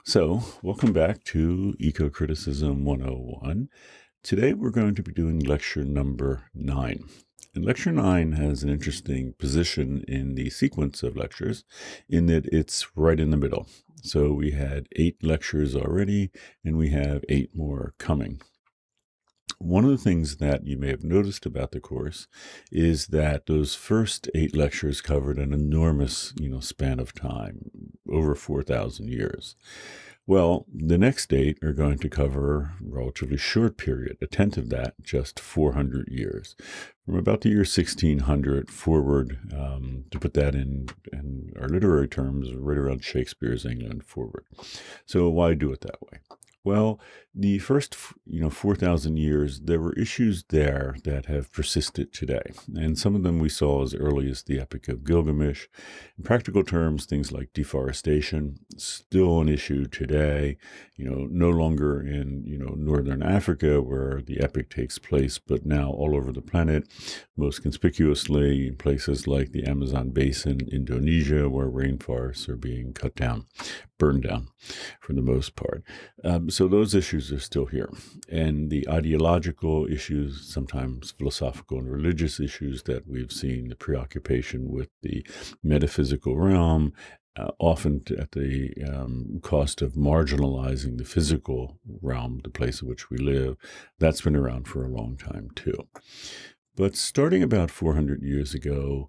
So, welcome back to Eco Criticism 101. Today we're going to be doing lecture number 9. And lecture 9 has an interesting position in the sequence of lectures in that it's right in the middle. So we had 8 lectures already, and we have 8 more coming. One of the things that you may have noticed about the course is that those first 8 lectures covered an enormous, span of time, over 4,000 years. Well, the next 8 are going to cover a relatively short period, a tenth of that, just 400 years, from about the year 1600 forward, to put that in our literary terms, right around Shakespeare's England forward. So why do it that way? Well, the first, 4,000 years, there were issues there that have persisted today. And some of them we saw as early as the Epic of Gilgamesh. In practical terms, things like deforestation, still an issue today, no longer in, northern Africa where the epic takes place, but now all over the planet, most conspicuously in places like the Amazon Basin, Indonesia, where rainforests are being cut down, burned down for the most part. So those issues are still here. And the ideological issues, sometimes philosophical and religious issues that we've seen, the preoccupation with the metaphysical realm, often at the cost of marginalizing the physical realm, the place in which we live, that's been around for a long time too. But starting about 400 years ago,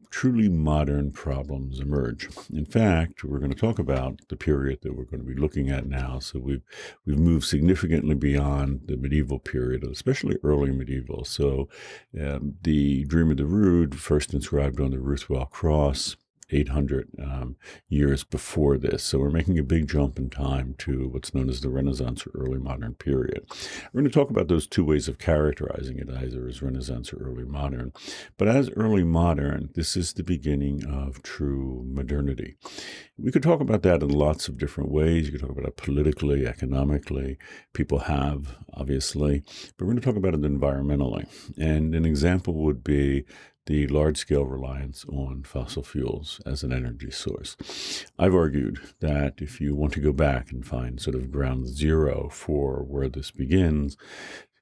truly modern problems emerge. In fact, we're going to talk about the period that we're going to be looking at now. So we've moved significantly beyond the medieval period, especially early medieval. So the Dream of the Rood, first inscribed on the Ruthwell Cross, 800 years before this. So we're making a big jump in time to what's known as the Renaissance or early modern period. We're going to talk about those two ways of characterizing it, either as Renaissance or early modern. But as early modern, this is the beginning of true modernity. We could talk about that in lots of different ways. You could talk about it politically, economically. People have, obviously. But we're going to talk about it environmentally. And an example would be the large-scale reliance on fossil fuels as an energy source. I've argued that if you want to go back and find sort of ground zero for where this begins,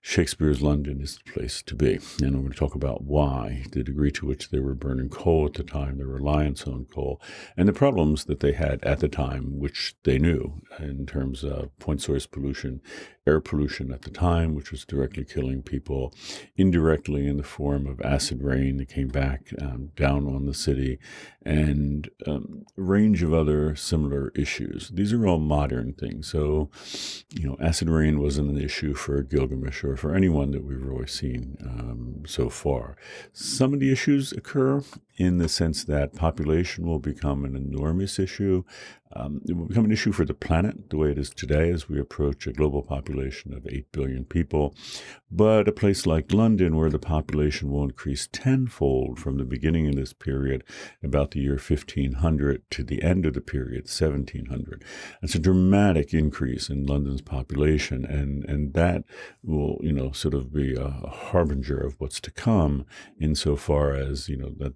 Shakespeare's London is the place to be. And I'm going to talk about why, the degree to which they were burning coal at the time, their reliance on coal, and the problems that they had at the time, which they knew in terms of point source pollution, air pollution at the time, which was directly killing people, indirectly in the form of acid rain that came back down on the city, and a range of other similar issues. These are all modern things. So, acid rain wasn't an issue for Gilgamesh or for anyone that we've really seen so far. Some of the issues occur in the sense that population will become an enormous issue. It will become an issue for the planet the way it is today as we approach a global population of 8 billion people. But a place like London, where the population will increase tenfold from the beginning of this period, about the year 1500, to the end of the period, 1700. That's a dramatic increase in London's population, and that will, sort of be a harbinger of what's to come insofar as, that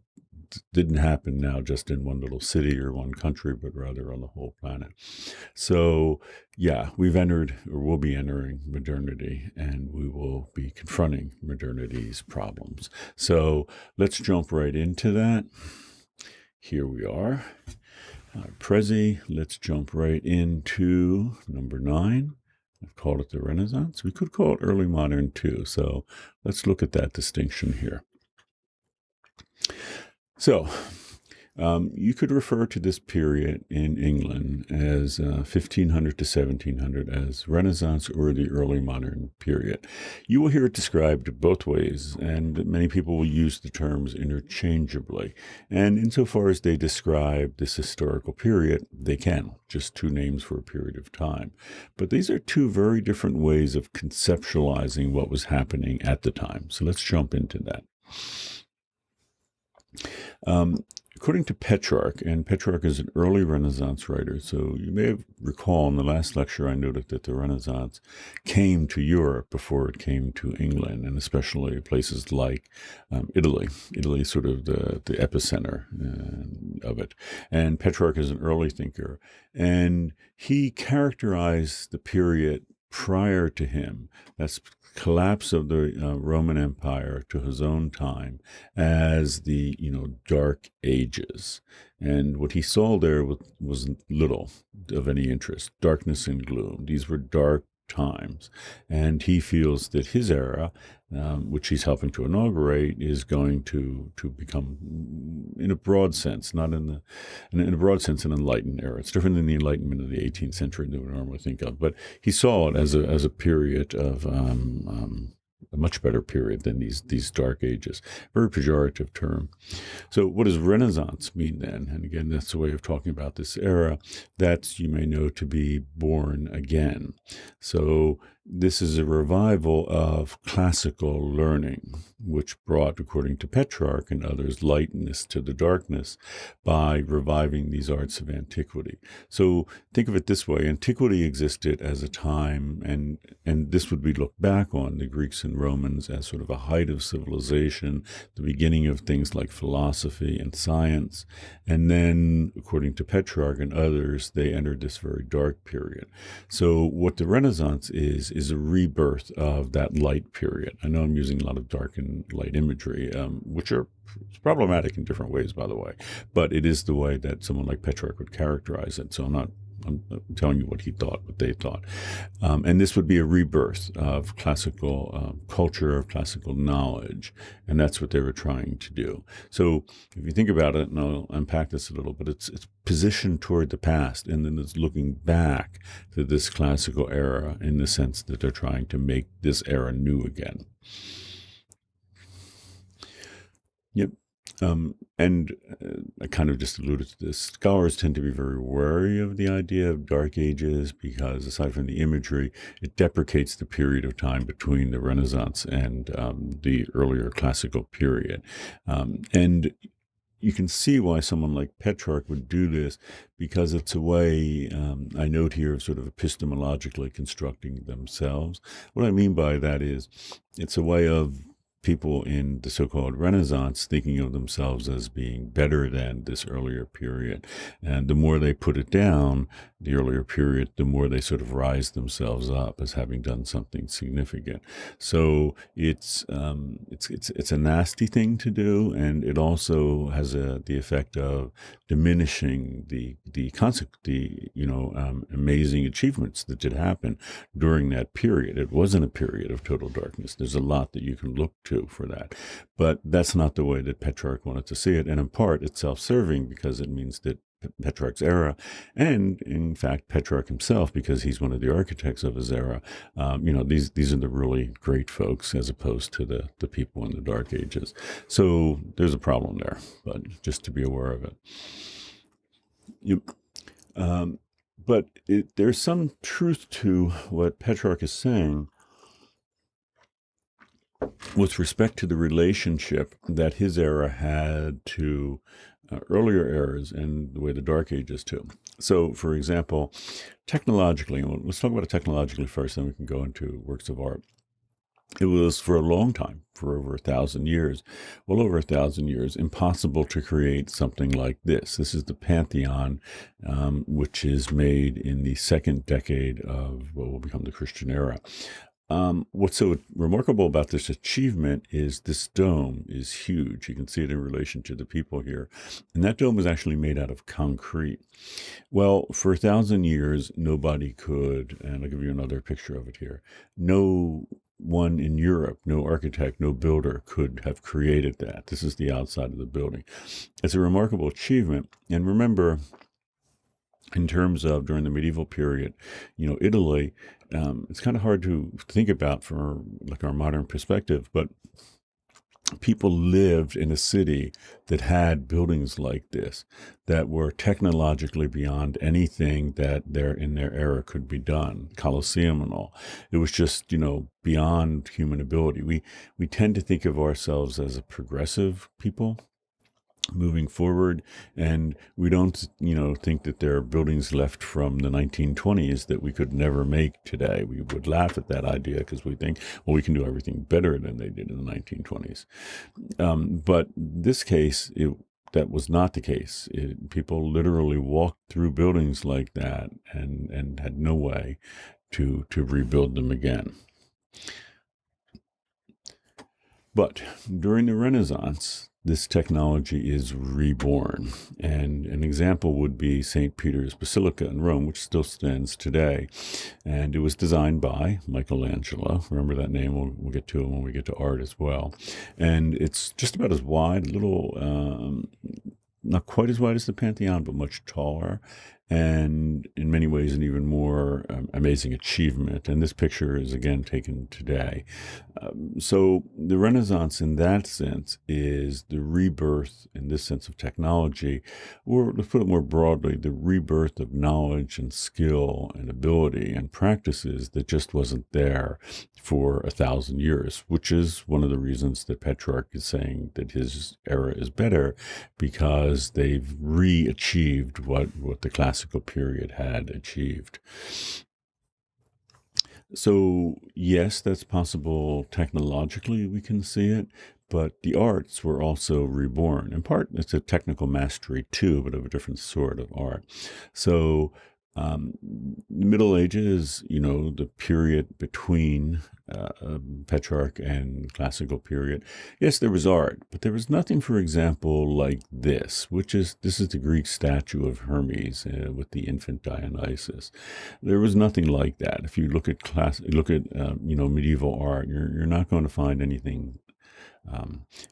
didn't happen now just in one little city or one country, but rather on the whole planet. So, yeah, we've entered or will be entering modernity, and we will be confronting modernity's problems. So let's jump right into that. Here we are. Prezi, let's jump right into number 9. I've called it the Renaissance. We could call it early modern too. So let's look at that distinction here. So, you could refer to this period in England as 1500 to 1700 as Renaissance or the early modern period. You will hear it described both ways, and many people will use the terms interchangeably. And insofar as they describe this historical period, they can, just two names for a period of time. But these are two very different ways of conceptualizing what was happening at the time. So let's jump into that. according to Petrarch, and Petrarch is an early Renaissance writer, so you may recall in the last lecture I noted that the Renaissance came to Europe before it came to England, and especially places like Italy. Italy is sort of the epicenter of it. And Petrarch is an early thinker, and he characterized the period prior to him, that's collapse of the Roman Empire to his own time, as the Dark Ages. And what he saw there was little of any interest. Darkness and gloom. These were dark times, and he feels that his era, which he's helping to inaugurate, is going to become, in a broad sense, not in a broad sense, an enlightened era. It's different than the Enlightenment of the 18th century that we normally think of, but he saw it as a period of a much better period than these dark ages. Very pejorative term. So what does Renaissance mean then? And again, that's a way of talking about this era. That's, you may know, to be born again. So this is a revival of classical learning, which brought, according to Petrarch and others, lightness to the darkness by reviving these arts of antiquity. So think of it this way. Antiquity existed as a time, and this would be looked back on, the Greeks and Romans, as sort of a height of civilization, the beginning of things like philosophy and science. And then, according to Petrarch and others, they entered this very dark period. So what the Renaissance is a rebirth of that light period. I know I'm using a lot of dark and light imagery, which are problematic in different ways, by the way, but it is the way that someone like Petrarch would characterize it. So I'm telling you what he thought, what they thought. And this would be a rebirth of classical culture, of classical knowledge, and that's what they were trying to do. So if you think about it, and I'll unpack this a little, but it's positioned toward the past, and then it's looking back to this classical era in the sense that they're trying to make this era new again. Yep. I kind of just alluded to this. Scholars tend to be very wary of the idea of Dark Ages because, aside from the imagery, it deprecates the period of time between the Renaissance and the earlier classical period. And you can see why someone like Petrarch would do this, because it's a way, I note here, of sort of epistemologically constructing themselves. What I mean by that is it's a way of people in the so-called Renaissance thinking of themselves as being better than this earlier period. And the more they put it down, the earlier period, the more they sort of rise themselves up as having done something significant. So it's a nasty thing to do, and it also has the effect of diminishing the amazing achievements that did happen during that period. It wasn't a period of total darkness. There's a lot that you can look to for that, but that's not the way that Petrarch wanted to see it. And in part, it's self-serving because it means that Petrarch's era, and in fact Petrarch himself, because he's one of the architects of his era, these are the really great folks as opposed to the people in the Dark Ages. So there's a problem there, but just to be aware of it. But there's some truth to what Petrarch is saying with respect to the relationship that his era had to earlier eras and the way the Dark Ages too. So, for example, technologically, let's talk about it technologically first, then we can go into works of art. It was for a long time, for over 1,000 years, well over 1,000 years, impossible to create something like this. This is the Pantheon, which is made in the second decade of what will become the Christian era. What's so remarkable about this achievement is this dome is huge. You can see it in relation to the people here. And that dome is actually made out of concrete. Well, for 1,000 years, nobody could, and I'll give you another picture of it here. No one in Europe, no architect, no builder could have created that. This is the outside of the building. It's a remarkable achievement. And remember, in terms of during the medieval period, Italy, it's kind of hard to think about from like our modern perspective, but people lived in a city that had buildings like this that were technologically beyond anything that in their era could be done. Colosseum and all. It was just, beyond human ability. We tend to think of ourselves as a progressive people. moving forward, and we don't think that there are buildings left from the 1920s that we could never make today. We would laugh at that idea because we think, well, we can do everything better than they did in the 1920s. But this case, that was not the case. People literally walked through buildings like that and had no way to rebuild them again. But during the Renaissance, this technology is reborn. And an example would be St. Peter's Basilica in Rome, which still stands today. And it was designed by Michelangelo. Remember that name? We'll get to it when we get to art as well. And it's just about as wide, a little, not quite as wide as the Pantheon, but much taller, and in many ways an even more amazing achievement. And this picture is again taken today. So the Renaissance in that sense is the rebirth, in this sense, of technology, or let's put it more broadly, the rebirth of knowledge and skill and ability and practices that just wasn't there for 1,000 years, which is one of the reasons that Petrarch is saying that his era is better, because they've re-achieved what the classical period had achieved. So yes, that's possible technologically, we can see it, but the arts were also reborn. In part, it's a technical mastery too, but of a different sort of art. So the Middle Ages, the period between Petrarch and classical period, yes, there was art, but there was nothing, for example, like this is the Greek statue of Hermes with the infant Dionysus. There was nothing like that. If you look at medieval art, you're not going to find anything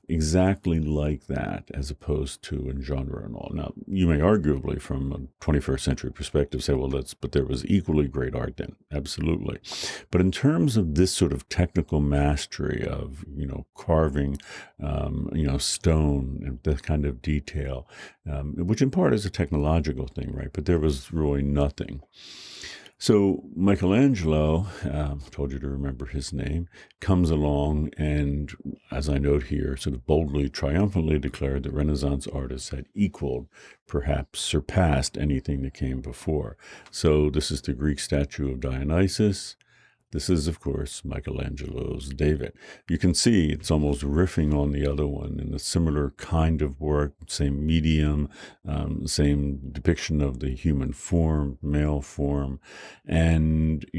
exactly like that, as opposed to in genre and all. Now, you may arguably, from a 21st century perspective, say, well, but there was equally great art then. Absolutely. But in terms of this sort of technical mastery of, carving, stone and that kind of detail, which in part is a technological thing, right? But there was really nothing. So Michelangelo, told you to remember his name, comes along and, as I note here, sort of boldly, triumphantly declared that Renaissance artists had equaled, perhaps surpassed, anything that came before. So this is the Greek statue of Dionysus. This is, of course, Michelangelo's David. You can see it's almost riffing on the other one in a similar kind of work, same medium, same depiction of the human form, male form. And,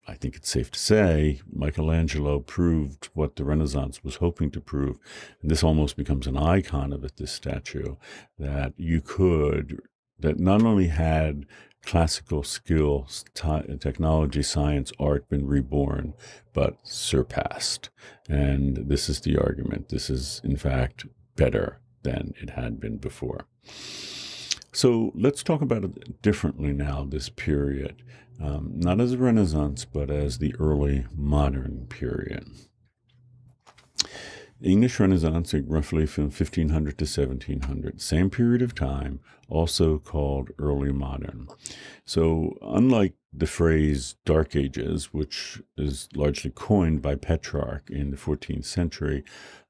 I think it's safe to say Michelangelo proved what the Renaissance was hoping to prove. And this almost becomes an icon of it, this statue, that not only had classical skill, technology, science, art been reborn, but surpassed. And this is the argument. This is, in fact, better than it had been before. So let's talk about it differently now, this period. Not as a Renaissance, but as the early modern period. The English Renaissance, roughly from 1500 to 1700, same period of time, also called early modern. So unlike the phrase Dark Ages, which is largely coined by Petrarch in the 14th century,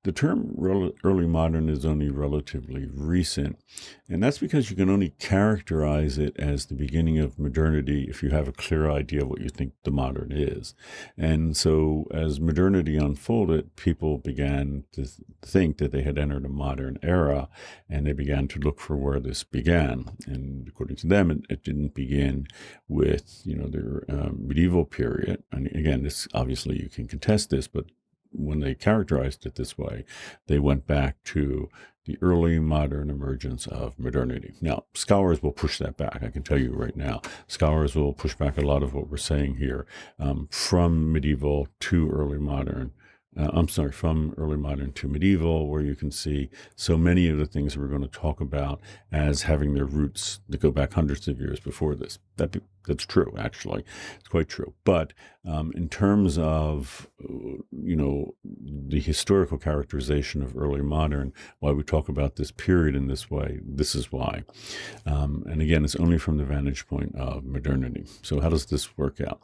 the term early modern is only relatively recent. And that's because you can only characterize it as the beginning of modernity if you have a clear idea of what you think the modern is. And so as modernity unfolded, people began to think that they had entered a modern era, and they began to look for where this began. And according to them, it didn't begin with, their medieval period. And again, this obviously you can contest this, but when they characterized it this way, they went back to the early modern emergence of modernity. Now, scholars will push that back. I can tell you right now, scholars will push back a lot of what we're saying here, from medieval to early modern. From early modern to medieval, where you can see so many of the things we're going to talk about as having their roots that go back hundreds of years before this. That's true, actually. It's quite true. But in terms of, the historical characterization of early modern, why we talk about this period in this way, this is why. And again, it's only from the vantage point of modernity. So how does this work out?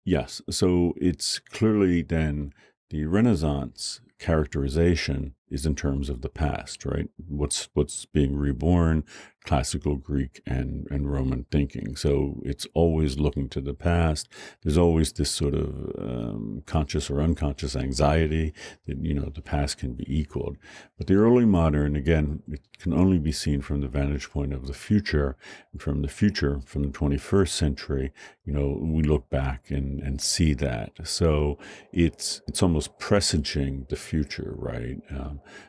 Yes, so it's clearly then the Renaissance characterization is in terms of the past, right? What's being reborn, classical Greek and Roman thinking. So it's always looking to the past. There's always this sort of conscious or unconscious anxiety that, the past can be equaled. But the early modern, again, it can only be seen from the vantage point of the future. And from the future, from the 21st century, we look back and see that. So it's almost presaging the future, right?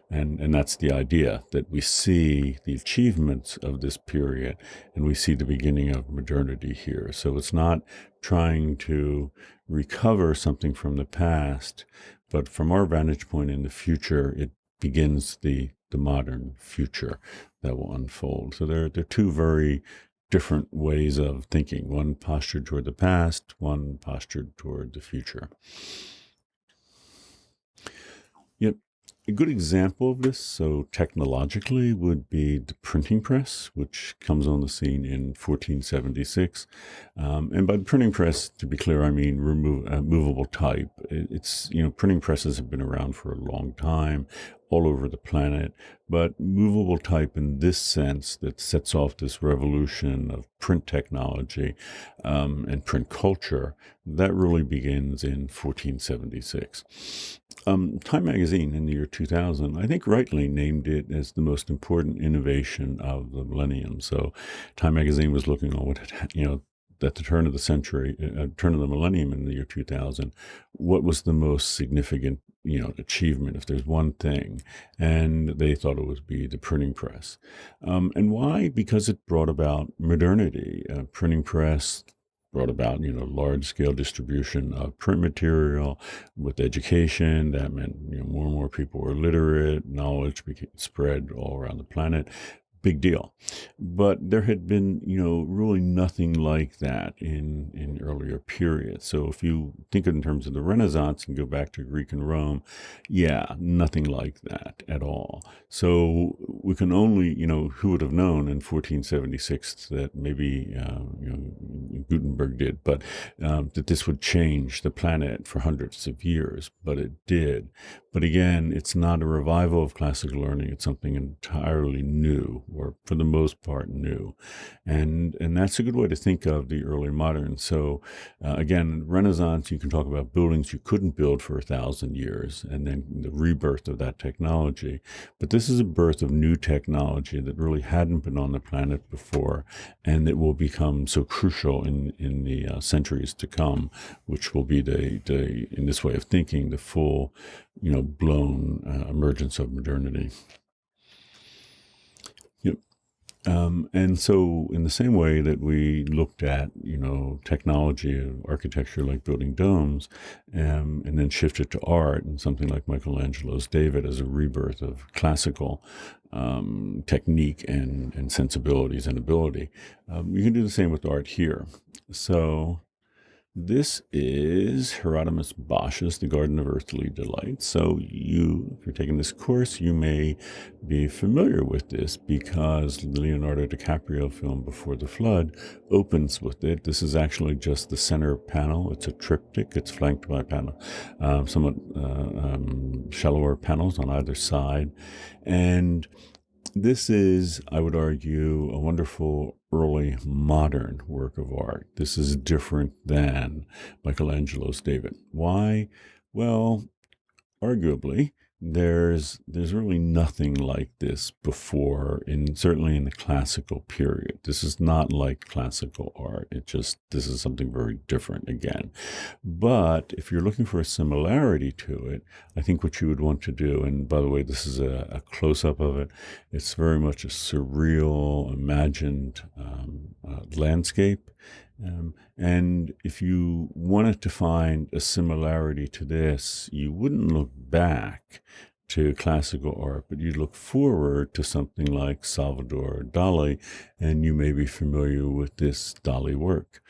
And that's the idea, that we see the achievements of this period and we see the beginning of modernity here. So it's not trying to recover something from the past, but from our vantage point in the future, it begins the modern future that will unfold. So they're two very different ways of thinking, one postured toward the past, one postured toward the future. Yep. A good example of this, so technologically, would be the printing press, which comes on the scene in 1476. And by the printing press, to be clear, I mean movable type. It's, printing presses have been around for a long time all over the planet, but movable type in this sense that sets off this revolution of print technology and print culture, that really begins in 1476. Time magazine in the year 2000, I think rightly named it as the most important innovation of the millennium. So Time magazine was looking on what at the turn of the century, turn of the millennium in the year 2000, what was the most significant, achievement, if there's one thing, and they thought it would be the printing press. And why? Because it brought about modernity. Printing press brought about, large-scale distribution of print material with education. That meant, more and more people were literate, knowledge became spread all around the planet. Big deal. But there had been, really nothing like that in earlier periods. So if you think in terms of the Renaissance and go back to Greek and Rome, nothing like that at all. So we can only, who would have known in 1476 that maybe, Gutenberg did, but that this would change the planet for hundreds of years, but it did. But again, it's not a revival of classical learning. It's something entirely new, or for the most part new. And that's a good way to think of the early modern. So again, Renaissance, you can talk about buildings you couldn't build for 1,000 years, and then the rebirth of that technology. But this is a birth of new technology that really hadn't been on the planet before, and it will become so crucial in the centuries to come, which will be in this way of thinking, the full, blown emergence of modernity. Yep. And so in the same way that we looked at, technology of architecture like building domes, and then shifted to art and something like Michelangelo's David as a rebirth of classical technique and sensibilities and ability, you can do the same with art here. So this is Hieronymus Bosch's The Garden of Earthly Delights. So if you're taking this course, you may be familiar with this because the Leonardo DiCaprio film Before the Flood opens with it. This is actually just the center panel. It's a triptych. It's flanked by somewhat shallower panels on either side. And this is, I would argue, a wonderful early modern work of art. This is different than Michelangelo's David. Why? Well, arguably, there's really nothing like this before, certainly in the classical period. This is not like classical art. This is something very different again. But if you're looking for a similarity to it, I think what you would want to do, and by the way, this is a close-up of it, it's very much a surreal, imagined landscape. And if you wanted to find a similarity to this, you wouldn't look back to classical art, but you look forward to something like Salvador Dali, and you may be familiar with this Dali work.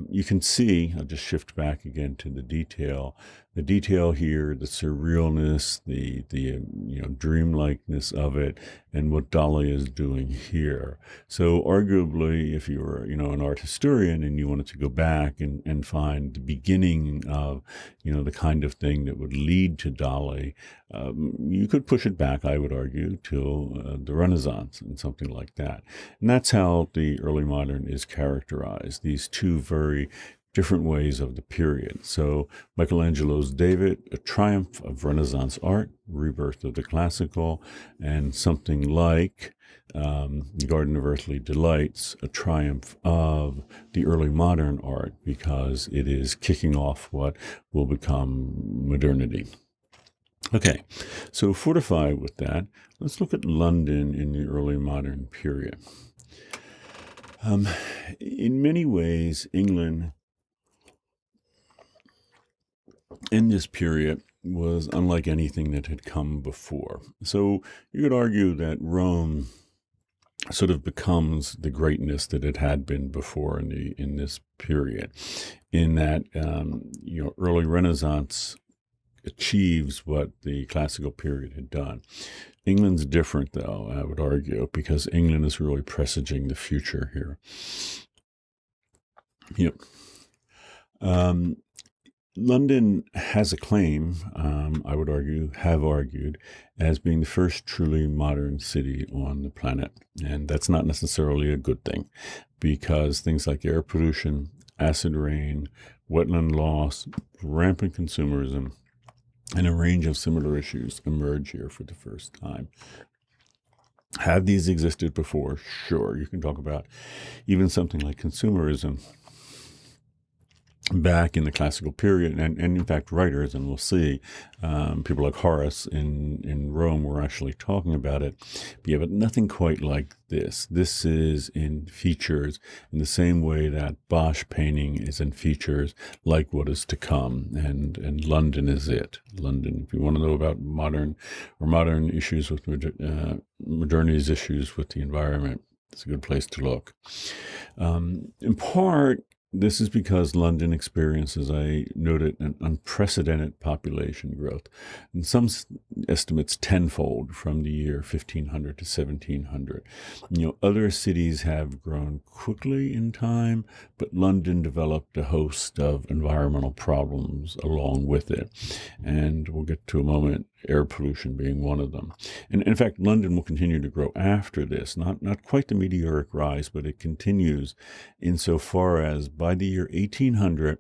You can see, I'll just shift back again to the detail. The detail here, the surrealness, the dreamlikeness of it, and what Dali is doing here. So arguably, if you were, an art historian and you wanted to go back and find the beginning of, the kind of thing that would lead to Dali, you could push it back, I would argue, till the Renaissance and something like that. And that's how the early modern is characterized, these two very different ways of the period. So Michelangelo's David, a triumph of Renaissance art, rebirth of the classical, and something like the Garden of Earthly Delights, a triumph of the early modern art, because it is kicking off what will become modernity. Okay, so fortified with that, let's look at London in the early modern period. In many ways, England in this period was unlike anything that had come before. So you could argue that Rome sort of becomes the greatness that it had been before in this period, in that early Renaissance achieves what the classical period had done. England's different, though, I would argue, because England is really presaging the future here. London has a claim, I would argue, have argued, as being the first truly modern city on the planet. And that's not necessarily a good thing, because things like air pollution, acid rain, wetland loss, rampant consumerism, and a range of similar issues emerge here for the first time. Have these existed before? Sure. You can talk about even something like consumerism back in the classical period, and in fact writers, and we'll see, people like Horace in Rome were actually talking about it. But nothing quite like this. This is in features in the same way that Bosch painting is in features like what is to come, and London is it. London, if you want to know about modern issues with modernity's issues with the environment, it's a good place to look. In part, this is because London experiences, I noted, an unprecedented population growth. In some estimates, tenfold from the year 1500 to 1700. Other cities have grown quickly in time, but London developed a host of environmental problems along with it. And we'll get to a moment, air pollution being one of them. And in fact, London will continue to grow after this, not quite the meteoric rise, but it continues insofar as by the year 1800,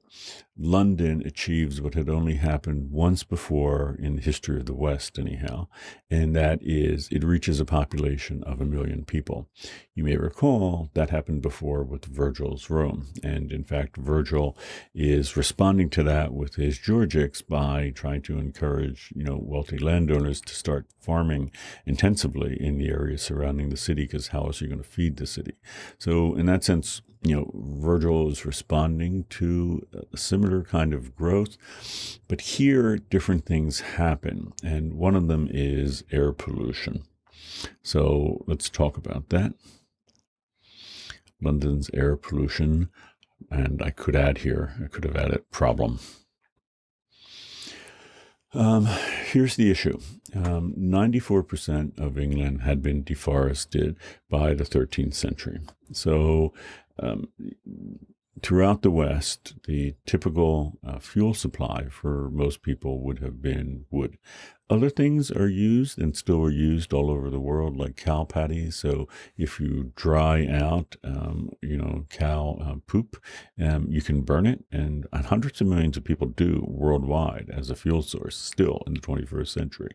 London achieves what had only happened once before in the history of the West, anyhow, and that is it reaches a population of 1 million people. You may recall that happened before with Virgil's Rome, and in fact, Virgil is responding to that with his Georgics by trying to encourage, wealthy landowners to start farming intensively in the area surrounding the city, because how else are you going to feed the city? So in that sense, Virgil is responding to a similar kind of growth, but here different things happen, and one of them is air pollution. So let's talk about that. London's air pollution, and I could have added problem. Here's the issue. 94% of England had been deforested by the 13th century. So throughout the West, the typical fuel supply for most people would have been wood. Other things are used and still are used all over the world, like cow patties. So if you dry out, cow poop, you can burn it. And hundreds of millions of people do worldwide as a fuel source still in the 21st century.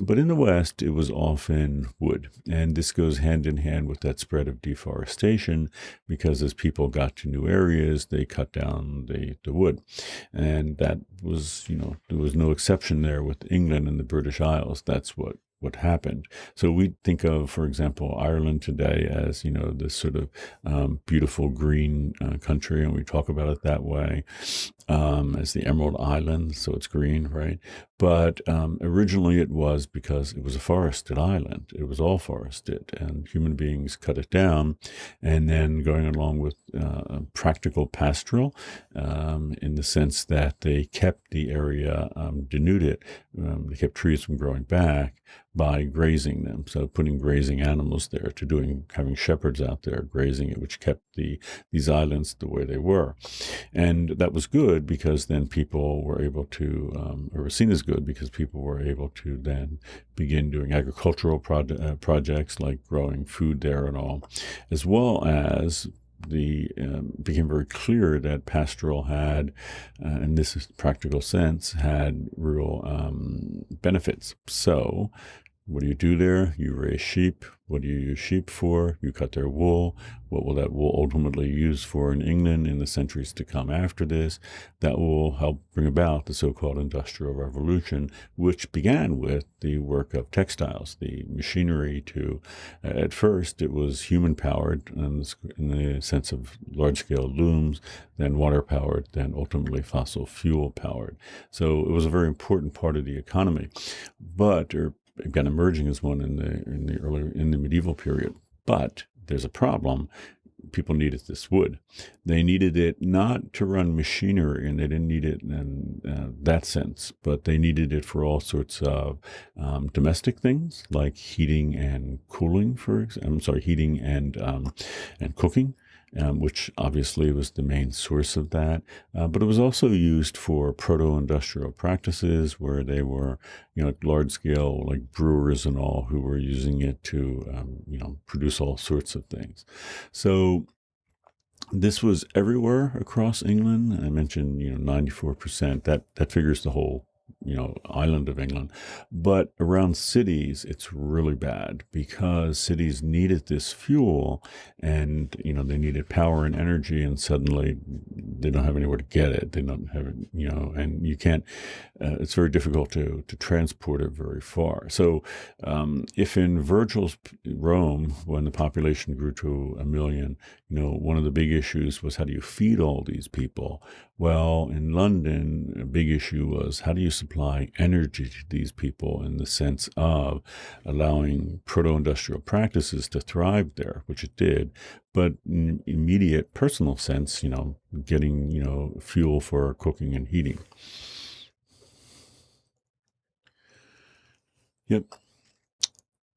But in the West, it was often wood. And this goes hand in hand with that spread of deforestation, because as people got to new areas, they cut down the wood. And that was, there was no exception there with England and the British Isles. That's what happened. So we think of, for example, Ireland today as, this sort of beautiful green country, and we talk about it that way, as the Emerald Island, so it's green, right? But originally it was because it was a forested island. It was all forested, and human beings cut it down. And then going along with practical pastoral, in the sense that they kept the area denuded. They kept trees from growing back by grazing them. So putting grazing animals there having shepherds out there grazing it, which kept these islands the way they were. And that was good because then people were able to, or was seen as good because people were able to then begin doing agricultural projects like growing food there and all, as well as became very clear that pastoral had, in this practical sense, had real benefits. So what do you do there? You raise sheep. What do you use sheep for? You cut their wool. What will that wool ultimately use for in England in the centuries to come after this? That will help bring about the so-called Industrial Revolution, which began with the work of textiles, the machinery to, at first it was human-powered in the sense of large-scale looms, then water-powered, then ultimately fossil fuel-powered. So it was a very important part of the economy. But, again, emerging as one in the medieval period. But there's a problem. People needed this wood. They needed it not to run machinery, and they didn't need it in that sense, but they needed it for all sorts of domestic things like heating and cooling. Heating and cooking. Which obviously was the main source of that. But it was also used for proto-industrial practices where they were, large scale, like brewers and all, who were using it to, produce all sorts of things. So this was everywhere across England. I mentioned, 94%. That figures the whole island of England. But around cities, it's really bad because cities needed this fuel and, they needed power and energy, and suddenly they don't have anywhere to get it. They don't have it, and you can't, it's very difficult to transport it very far. So if in Virgil's Rome, when the population grew to 1 million, one of the big issues was how do you feed all these people? Well, in London, a big issue was how do you supply energy to these people in the sense of allowing proto-industrial practices to thrive there, which it did, but in immediate personal sense, getting, fuel for cooking and heating. Yep.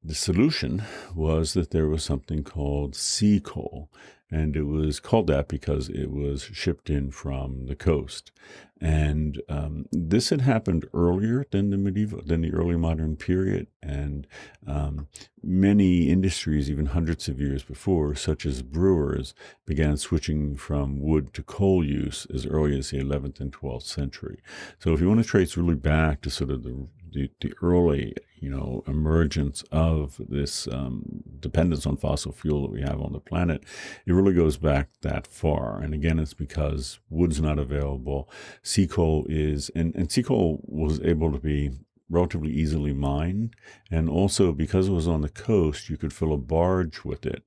The solution was that there was something called sea coal, and it was called that because it was shipped in from the coast. And this had happened earlier than the early modern period, and many industries, even hundreds of years before, such as brewers, began switching from wood to coal use as early as the 11th and 12th century. So if you want to trace really back to sort of the early, emergence of this dependence on fossil fuel that we have on the planet, it really goes back that far. And again, it's because wood's not available. Sea coal is, and sea coal was able to be relatively easily mined, and also because it was on the coast, you could fill a barge with it.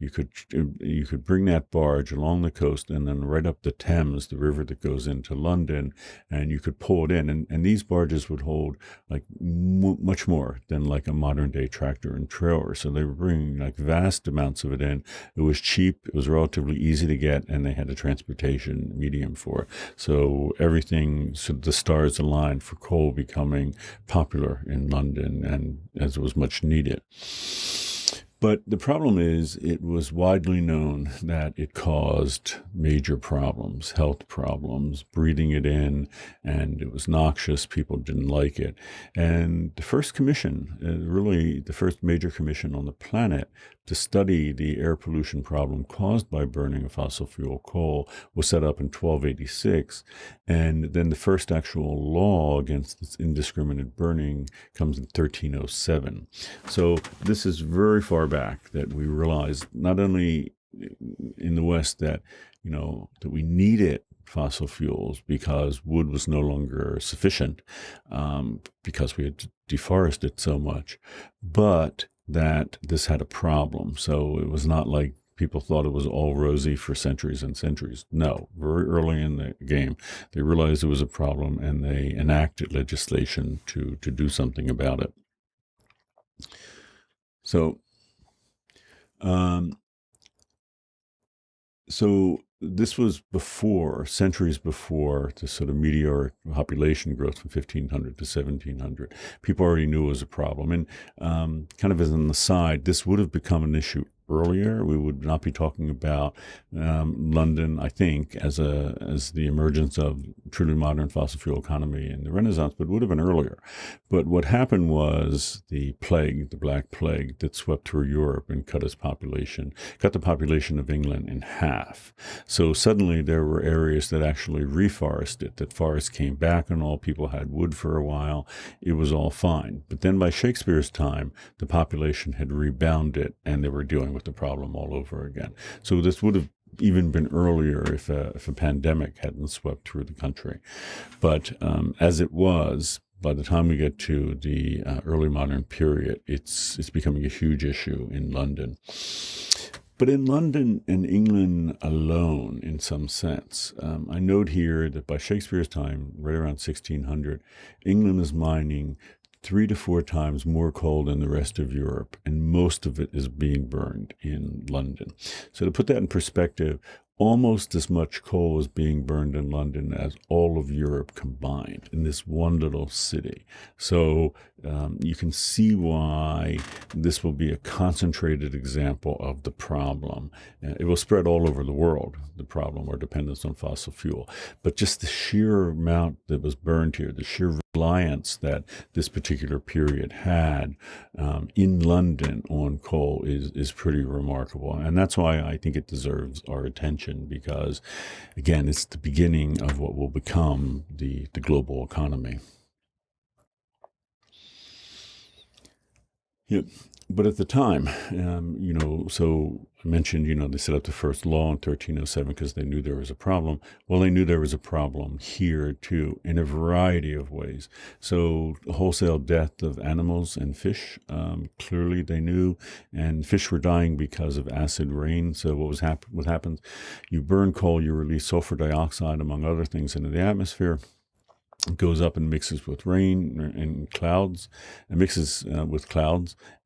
You could bring that barge along the coast and then right up the Thames, the river that goes into London, and you could pull it in. And these barges would hold like much more than like a modern day tractor and trailer. So they were bringing like vast amounts of it in. It was cheap. It was relatively easy to get, and they had a transportation medium for it. So the stars aligned for coal becoming popular in London, and as it was much needed. But the problem is it was widely known that it caused major problems, health problems, breathing it in, and it was noxious. People didn't like it. And the first commission, really the first major commission on the planet to study the air pollution problem caused by burning of fossil fuel coal, was set up in 1286. And then the first actual law against this indiscriminate burning comes in 1307. So this is very far back that we realized, not only in the West, that that we needed fossil fuels because wood was no longer sufficient, because we had deforested so much, but that this had a problem. So it was not like people thought it was all rosy for centuries and centuries. No, very early in the game, they realized it was a problem and they enacted legislation to do something about it. So, um, so this was before, centuries before the sort of meteoric population growth from 1500 to 1700. People already knew it was a problem. And kind of as an aside, this would have become an issue earlier. We would not be talking about London, I think, as the emergence of truly modern fossil fuel economy in the Renaissance, but it would have been earlier. But what happened was the plague, the Black Plague, that swept through Europe and cut the population of England in half. So suddenly there were areas that actually reforested, that forests came back and all, people had wood for a while. It was all fine. But then by Shakespeare's time, the population had rebounded and they were dealing with the problem all over again. So this would have even been earlier if a pandemic hadn't swept through the country. But as it was, by the time we get to the early modern period, it's becoming a huge issue in London. But in London and England alone, in some sense, I note here that by Shakespeare's time, right around 1600, England is mining 3 to 4 times more coal than the rest of Europe, and most of it is being burned in London. So to put that in perspective, almost as much coal is being burned in London as all of Europe combined in this one little city. So you can see why this will be a concentrated example of the problem. It will spread all over the world, the problem or dependence on fossil fuel. But just the sheer amount that was burned here, the sheer reliance that this particular period had in London on coal is pretty remarkable. And that's why I think it deserves our attention, because, again, it's the beginning of what will become the global economy. Yep. But at the time, so I mentioned, they set up the first law in 1307 because they knew there was a problem. Well, they knew there was a problem here, too, in a variety of ways. So wholesale death of animals and fish, clearly they knew, and fish were dying because of acid rain. So what happens? You burn coal, you release sulfur dioxide, among other things, into the atmosphere. It goes up and mixes with rain and clouds, and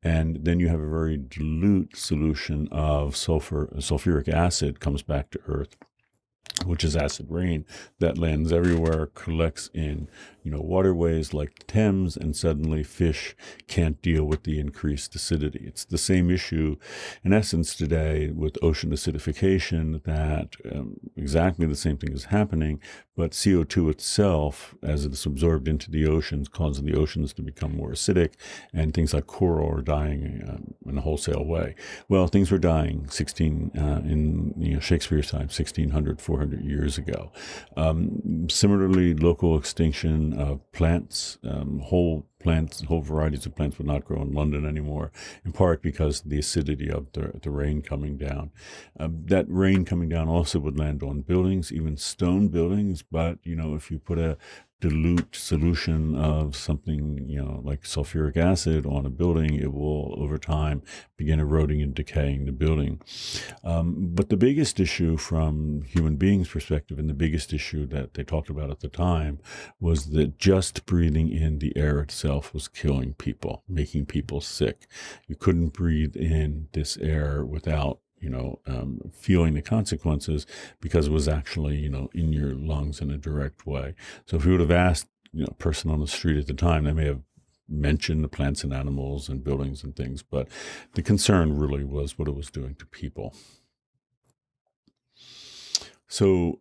and then you have a very dilute solution of sulfuric acid comes back to Earth, which is acid rain that lands everywhere, collects in, waterways like the Thames, and suddenly fish can't deal with the increased acidity. It's the same issue, in essence, today with ocean acidification, that exactly the same thing is happening, but CO2 itself, as it's absorbed into the oceans, causes the oceans to become more acidic, and things like coral are dying in a wholesale way. Well, things were dying in Shakespeare's time, 1600, 400 years ago. Similarly, local extinction of plants, whole varieties of plants would not grow in London anymore, in part because of the acidity of the rain coming down. That rain coming down also would land on buildings, even stone buildings, but, if you put a dilute solution of something, like sulfuric acid on a building, it will, over time, begin eroding and decaying the building. But the biggest issue from human beings' perspective, and the biggest issue that they talked about at the time, was that just breathing in the air itself was killing people, making people sick. You couldn't breathe in this air without feeling the consequences, because it was actually, in your lungs in a direct way. So if you would have asked, a person on the street at the time, they may have mentioned the plants and animals and buildings and things, but the concern really was what it was doing to people. So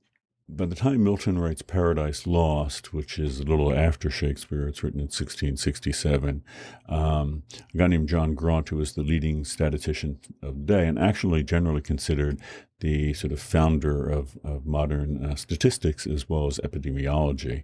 by the time Milton writes Paradise Lost, which is a little after Shakespeare, it's written in 1667, a guy named John Graunt, who was the leading statistician of the day and actually generally considered the sort of founder of modern statistics as well as epidemiology,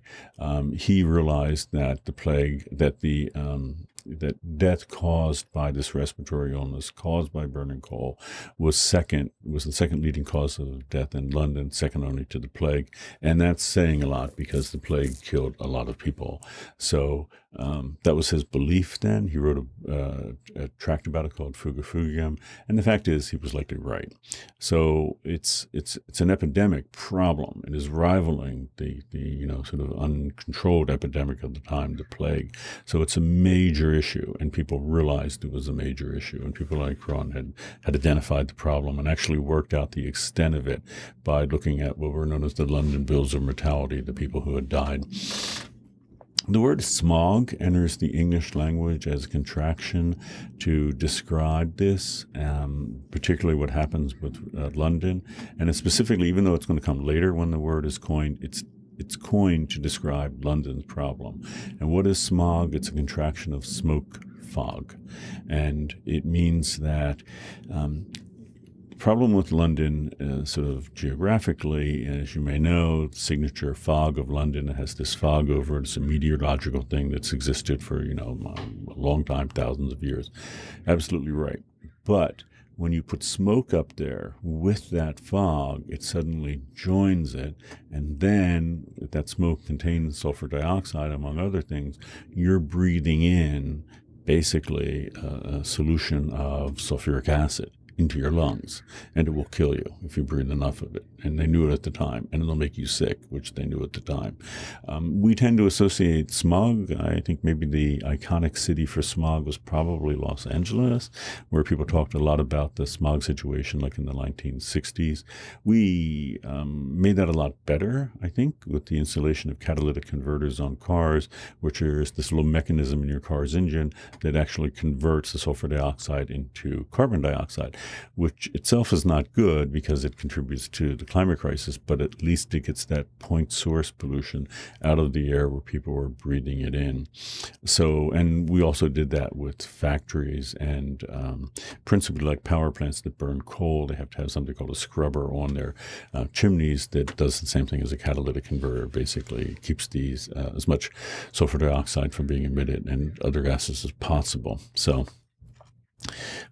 he realized that the plague, that death caused by this respiratory illness caused by burning coal was the second leading cause of death in London, second only to the plague. And that's saying a lot, because the plague killed a lot of people. So That was his belief then. He wrote a tract about it called Fuga Fugium, and the fact is he was likely right. So it's an epidemic problem. It is rivaling the sort of uncontrolled epidemic of the time, the plague. So it's a major issue, and people realized it was a major issue, and people like Ron had identified the problem and actually worked out the extent of it by looking at what were known as the London Bills of Mortality, the people who had died. The word smog enters the English language as a contraction to describe this, particularly what happens with London. And it's specifically, even though it's going to come later when the word is coined, it's coined to describe London's problem. And what is smog? It's a contraction of smoke fog. And it means that problem with London, sort of geographically, as you may know, the signature fog of London has this fog over it. It's a meteorological thing that's existed for, a long time, thousands of years. Absolutely right. But when you put smoke up there with that fog, it suddenly joins it. And then if that smoke contains sulfur dioxide, among other things, you're breathing in basically a solution of sulfuric acid into your lungs, and it will kill you if you breathe enough of it. And they knew it at the time, and it'll make you sick, which they knew at the time. We tend to associate smog. I think maybe the iconic city for smog was probably Los Angeles, where people talked a lot about the smog situation, like in the 1960s. We made that a lot better, I think, with the installation of catalytic converters on cars, which is this little mechanism in your car's engine that actually converts the sulfur dioxide into carbon dioxide, which itself is not good because it contributes to the climate crisis, but at least it gets that point source pollution out of the air where people were breathing it in. So, and we also did that with factories and principally like power plants that burn coal. They have to have something called a scrubber on their chimneys that does the same thing as a catalytic converter. Basically, keeps these as much sulfur dioxide from being emitted and other gases as possible. So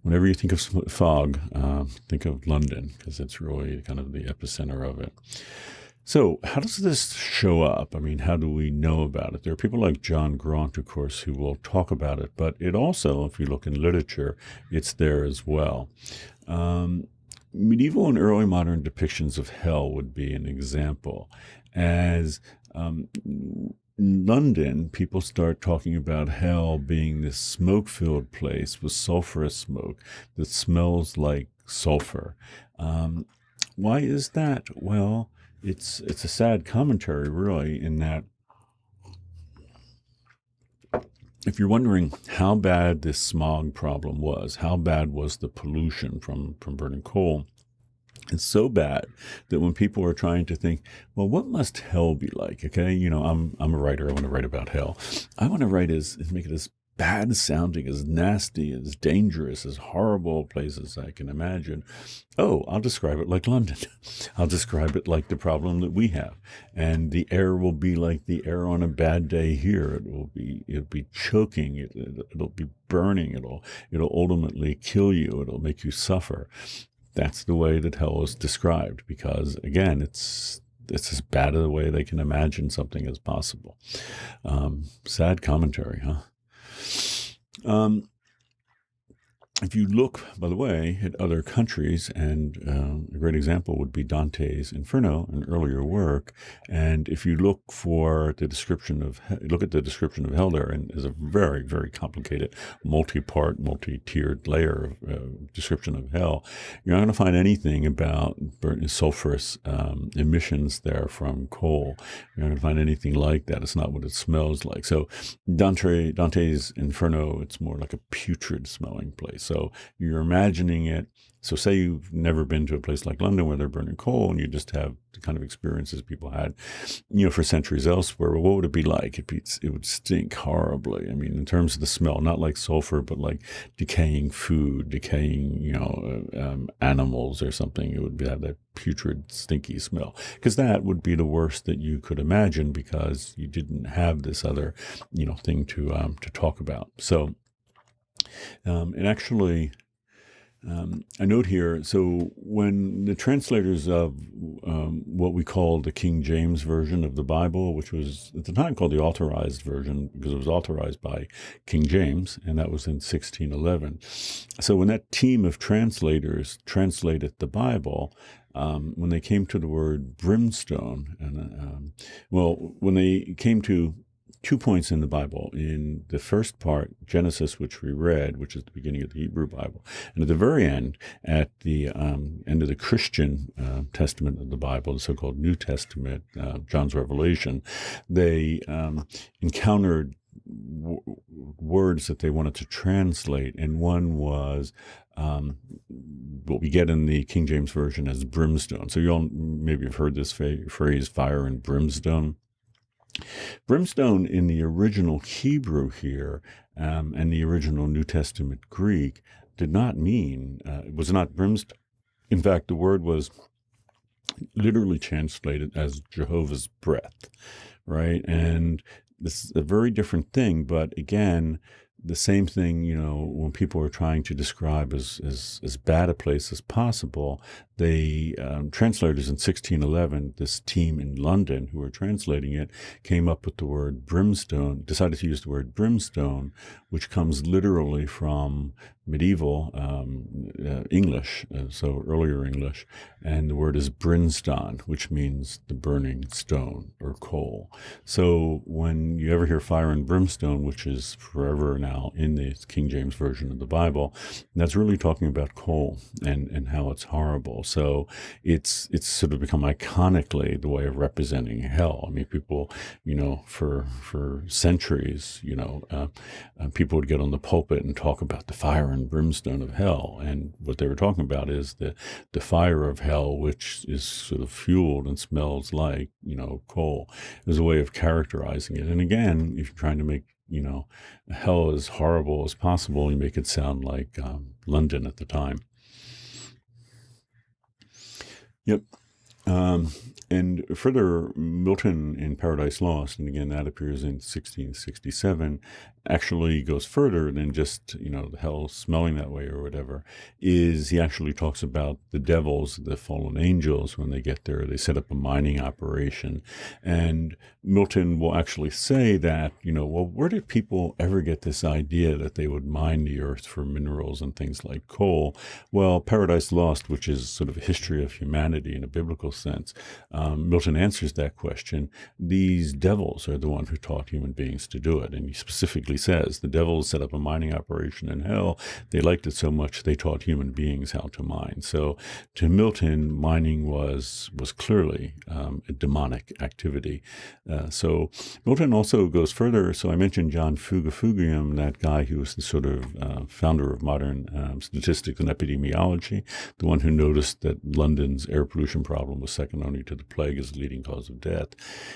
whenever you think of fog, think of London, because it's really kind of the epicenter of it. So how does this show up? I mean, how do we know about it? There are people like John Grant, of course, who will talk about it, but it also, if you look in literature, it's there as well. Medieval and early modern depictions of hell would be an example. As in London, people start talking about hell being this smoke-filled place with sulfurous smoke that smells like sulfur. Why is that? Well, it's a sad commentary, really, in that if you're wondering how bad this smog problem was, how bad was the pollution from burning coal, it's so bad that when people are trying to think, well, what must hell be like? Okay, I'm a writer. I want to write about hell. I want to write make it as bad sounding, as nasty, as dangerous, as horrible a place as I can imagine. Oh, I'll describe it like London. I'll describe it like the problem that we have, and the air will be like the air on a bad day here. It'll be choking. It'll be burning. It'll ultimately kill you. It'll make you suffer. That's the way that hell is described, because again, it's as bad a way they can imagine something as possible. Sad commentary, huh? If you look, by the way, at other countries, and a great example would be Dante's Inferno, an earlier work. And if you look for the description of hell there, and is a very, very complicated, multi-part, multi-tiered layer of description of hell, you're not going to find anything about sulfurous emissions there from coal. You're not going to find anything like that. It's not what it smells like. So Dante's Inferno, it's more like a putrid smelling place. So you're imagining it. So say you've never been to a place like London where they're burning coal, and you just have the kind of experiences people had, for centuries elsewhere. Well, what would it be like? It would stink horribly. I mean, in terms of the smell, not like sulfur, but like decaying food, decaying, animals or something. It would have that putrid, stinky smell, because that would be the worst that you could imagine, because you didn't have this other, thing to talk about. So, and actually, I note here, so when the translators of what we call the King James Version of the Bible, which was at the time called the Authorized Version because it was authorized by King James, and that was in 1611. So when that team of translators translated the Bible, when they came to the word brimstone, and when they came to 2 points in the Bible. In the first part, Genesis, which we read, which is the beginning of the Hebrew Bible, and at the very end, at the end of the Christian Testament of the Bible, the so-called New Testament, John's Revelation, they encountered words that they wanted to translate, and one was what we get in the King James Version as brimstone. So you all maybe have heard this phrase, fire and brimstone. Brimstone in the original Hebrew here and the original New Testament Greek did not mean, it was not brimstone. In fact, the word was literally translated as Jehovah's breath, right? And this is a very different thing, but again, the same thing, when people are trying to describe as bad a place as possible, they translators in 1611, this team in London who were translating it, came up with the word brimstone, decided to use the word brimstone, which comes literally from medieval English, so earlier English, and the word is brimstone, which means the burning stone or coal. So when you ever hear fire and brimstone, which is forever now in the King James Version of the Bible, that's really talking about coal and how it's horrible. So it's sort of become iconically the way of representing hell. I mean, people, for centuries, people would get on the pulpit and talk about the fire and brimstone of hell. And what they were talking about is the fire of hell, which is sort of fueled and smells like, coal. There's a way of characterizing it. And again, if you're trying to make, hell as horrible as possible, you make it sound like London at the time. Yep. And further, Milton in Paradise Lost, and again, that appears in 1667, actually goes further than just, the hell smelling that way or whatever, is he actually talks about the devils, the fallen angels, when they get there, they set up a mining operation. And Milton will actually say that, where did people ever get this idea that they would mine the earth for minerals and things like coal? Well, Paradise Lost, which is sort of a history of humanity in a biblical sense, Milton answers that question. These devils are the one who taught human beings to do it. And he specifically says the devils set up a mining operation in hell. They liked it so much they taught human beings how to mine. So to Milton, mining was clearly a demonic activity. So Milton also goes further. So I mentioned John Fugium, that guy who was the sort of founder of modern statistics and epidemiology, the one who noticed that London's air pollution problem was second only to the plague as the leading cause of death.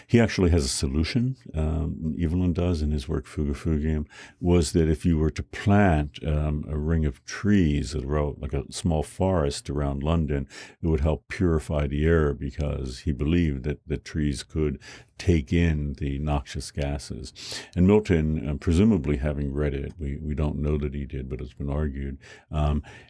He actually has a solution, Evelyn does in his work Fugium, was that if you were to plant a ring of trees, like a small forest around London, it would help purify the air, because he believed that the trees could take in the noxious gases. And Milton, presumably having read it, we don't know that he did, but it's been argued,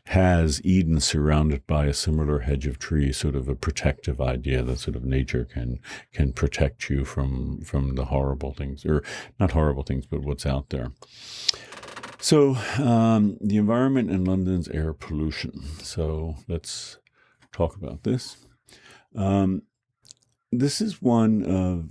has Eden surrounded by a similar hedge of trees, sort of a protective idea that sort of nature can protect you from the horrible things, or not horrible things, but what's out there. So the environment in London's air pollution. So let's talk about this. This is one of,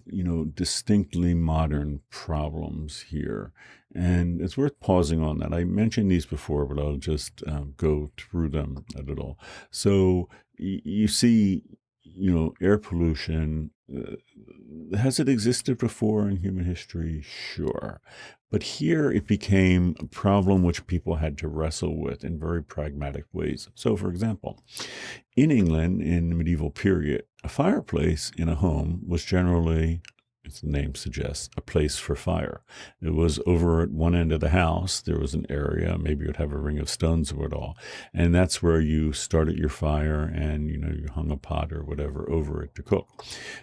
distinctly modern problems here. And it's worth pausing on that. I mentioned these before, but I'll just go through them a little. So you see, air pollution. Has it existed before in human history? Sure. But here it became a problem which people had to wrestle with in very pragmatic ways. So, for example, in England in the medieval period, a fireplace in a home was generally as the name suggests, a place for fire. It was over at one end of the house. There was an area, maybe you'd have a ring of stones or it all. And that's where you started your fire and, you hung a pot or whatever over it to cook.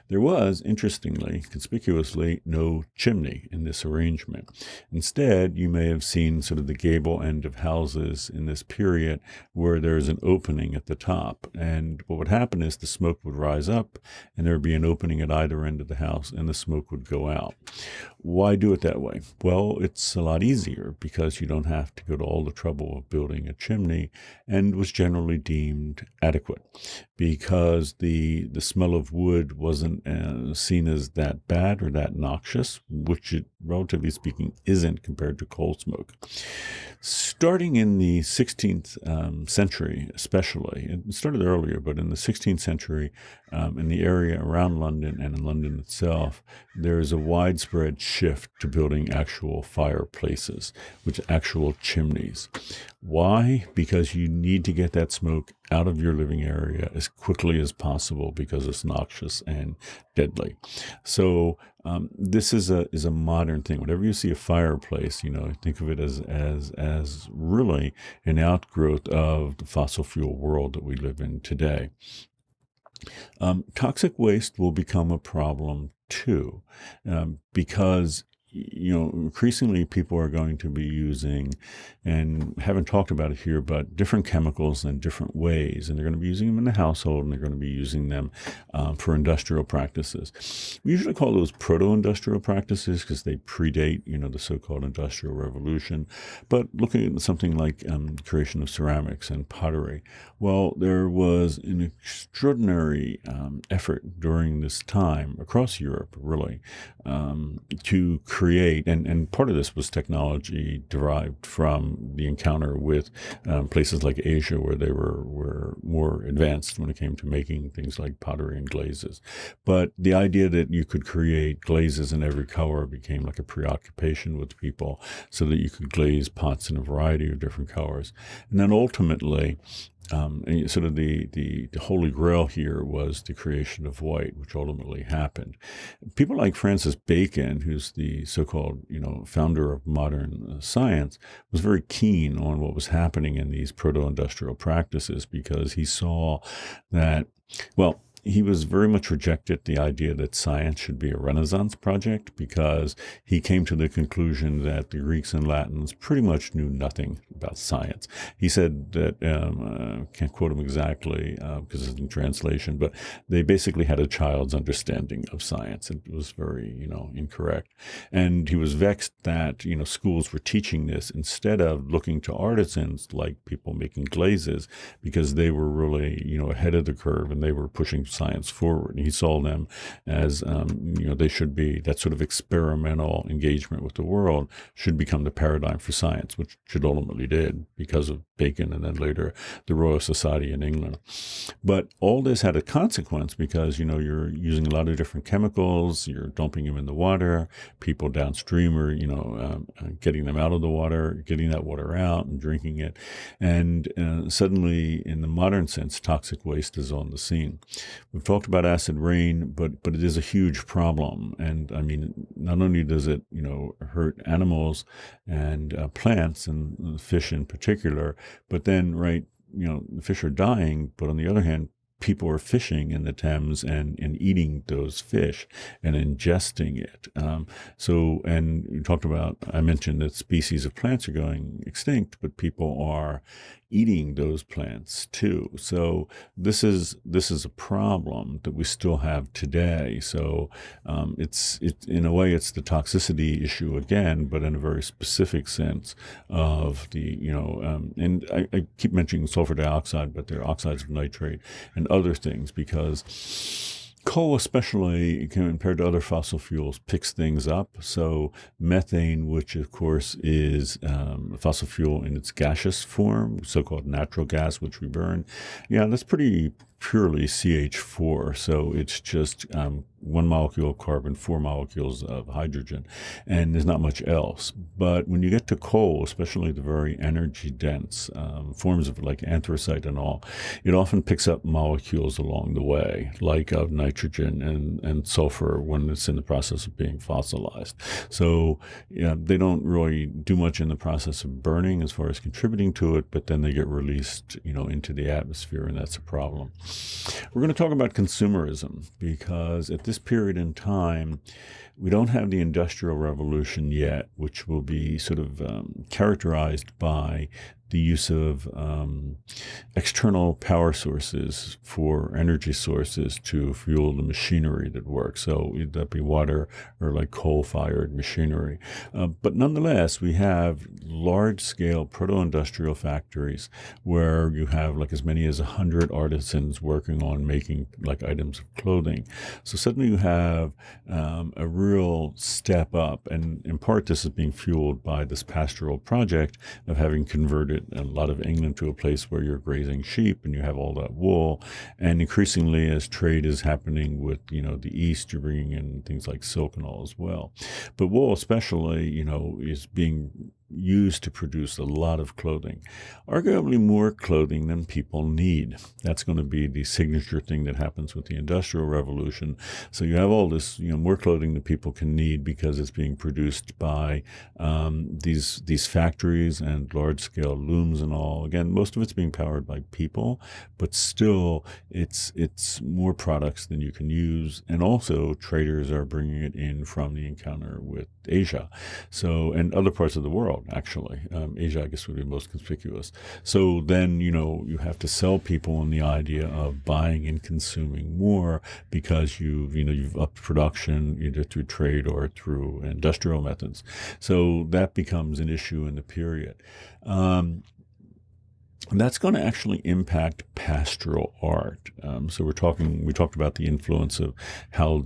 There was, interestingly, conspicuously, no chimney in this arrangement. Instead, you may have seen sort of the gable end of houses in this period where there's an opening at the top. And what would happen is the smoke would rise up and there would be an opening at either end of the house and the smoke would go out. Why do it that way? Well, it's a lot easier because you don't have to go to all the trouble of building a chimney, and was generally deemed adequate because the smell of wood wasn't seen as that bad or that noxious, which it, relatively speaking, isn't compared to coal smoke. Starting in the 16th century, especially, it started earlier, but in the 16th century, in the area around London and in London itself, there is a widespread shift to building actual fireplaces, which actual chimneys. Why? Because you need to get that smoke out of your living area as quickly as possible because it's noxious and deadly. So this is a modern thing. Whenever you see a fireplace, think of it as really an outgrowth of the fossil fuel world that we live in today. Toxic waste will become a problem too, because increasingly people are going to be using, and haven't talked about it here, but different chemicals in different ways. And they're going to be using them in the household, and they're going to be using them for industrial practices. We usually call those proto-industrial practices because they predate, the so-called Industrial Revolution. But looking at something like creation of ceramics and pottery, well, there was an extraordinary effort during this time across Europe, really, to create, and part of this was technology derived from the encounter with places like Asia, where they were more advanced when it came to making things like pottery and glazes. But the idea that you could create glazes in every color became like a preoccupation with people, so that you could glaze pots in a variety of different colors. And then ultimately, sort of the holy grail here was the creation of white, which ultimately happened. People like Francis Bacon, who's the so-called, founder of modern science, was very keen on what was happening in these proto-industrial practices because he saw that, well, he was very much rejected the idea that science should be a Renaissance project because he came to the conclusion that the Greeks and Latins pretty much knew nothing about science. He said that, can't quote him exactly because it's in translation, but they basically had a child's understanding of science. It was very, incorrect. And he was vexed that, schools were teaching this instead of looking to artisans like people making glazes because they were really, ahead of the curve and they were pushing science forward. And he saw them as, they should be, that sort of experimental engagement with the world should become the paradigm for science, which it ultimately did because of Bacon and then later the Royal Society in England. But all this had a consequence because, you're using a lot of different chemicals, you're dumping them in the water, people downstream are, getting them out of the water, getting that water out and drinking it. And suddenly, in the modern sense, toxic waste is on the scene. We've talked about acid rain, but it is a huge problem. And I mean, not only does it, hurt animals and plants and fish in particular, but then, right, the fish are dying, but on the other hand, people are fishing in the Thames and eating those fish and ingesting it. And you talked about, I mentioned that species of plants are going extinct, but people are eating those plants too. So this is a problem that we still have today. So it's in a way it's the toxicity issue again, but in a very specific sense of the and I keep mentioning sulfur dioxide, but there are oxides of nitrate and other things because coal, especially compared to other fossil fuels, picks things up. So methane, which of course is a fossil fuel in its gaseous form, so-called natural gas, which we burn, that's pretty purely CH4. So it's just one molecule of carbon, 4 molecules of hydrogen, and there's not much else. But when you get to coal, especially the very energy dense forms of like anthracite and all, it often picks up molecules along the way, like of nitrogen and sulfur when it's in the process of being fossilized. So they don't really do much in the process of burning as far as contributing to it, but then they get released, into the atmosphere, and that's a problem. We're going to talk about consumerism because at this period in time, we don't have the Industrial Revolution yet, which will be sort of characterized by the use of external power sources for energy sources to fuel the machinery that works. So that'd be water or like coal-fired machinery. But nonetheless, we have large-scale proto-industrial factories where you have like as many as 100 artisans working on making like items of clothing. So suddenly you have a real step up, and in part this is being fueled by this pastoral project of having converted a lot of England to a place where you're grazing sheep and you have all that wool. And increasingly, as trade is happening with, the East, you're bringing in things like silk and all as well. But wool especially, is being used to produce a lot of clothing, arguably more clothing than people need. That's going to be the signature thing that happens with the Industrial Revolution. So you have all this, more clothing than people can need because it's being produced by these factories and large-scale looms and all. Again, most of it's being powered by people, but still, it's more products than you can use. And also, traders are bringing it in from the encounter with Asia, and other parts of the world. Actually, Asia, I guess, would be most conspicuous. So then, you have to sell people on the idea of buying and consuming more because you've upped production either through trade or through industrial methods. So that becomes an issue in the period. That's going to actually impact pastoral art. So we talked about the influence of how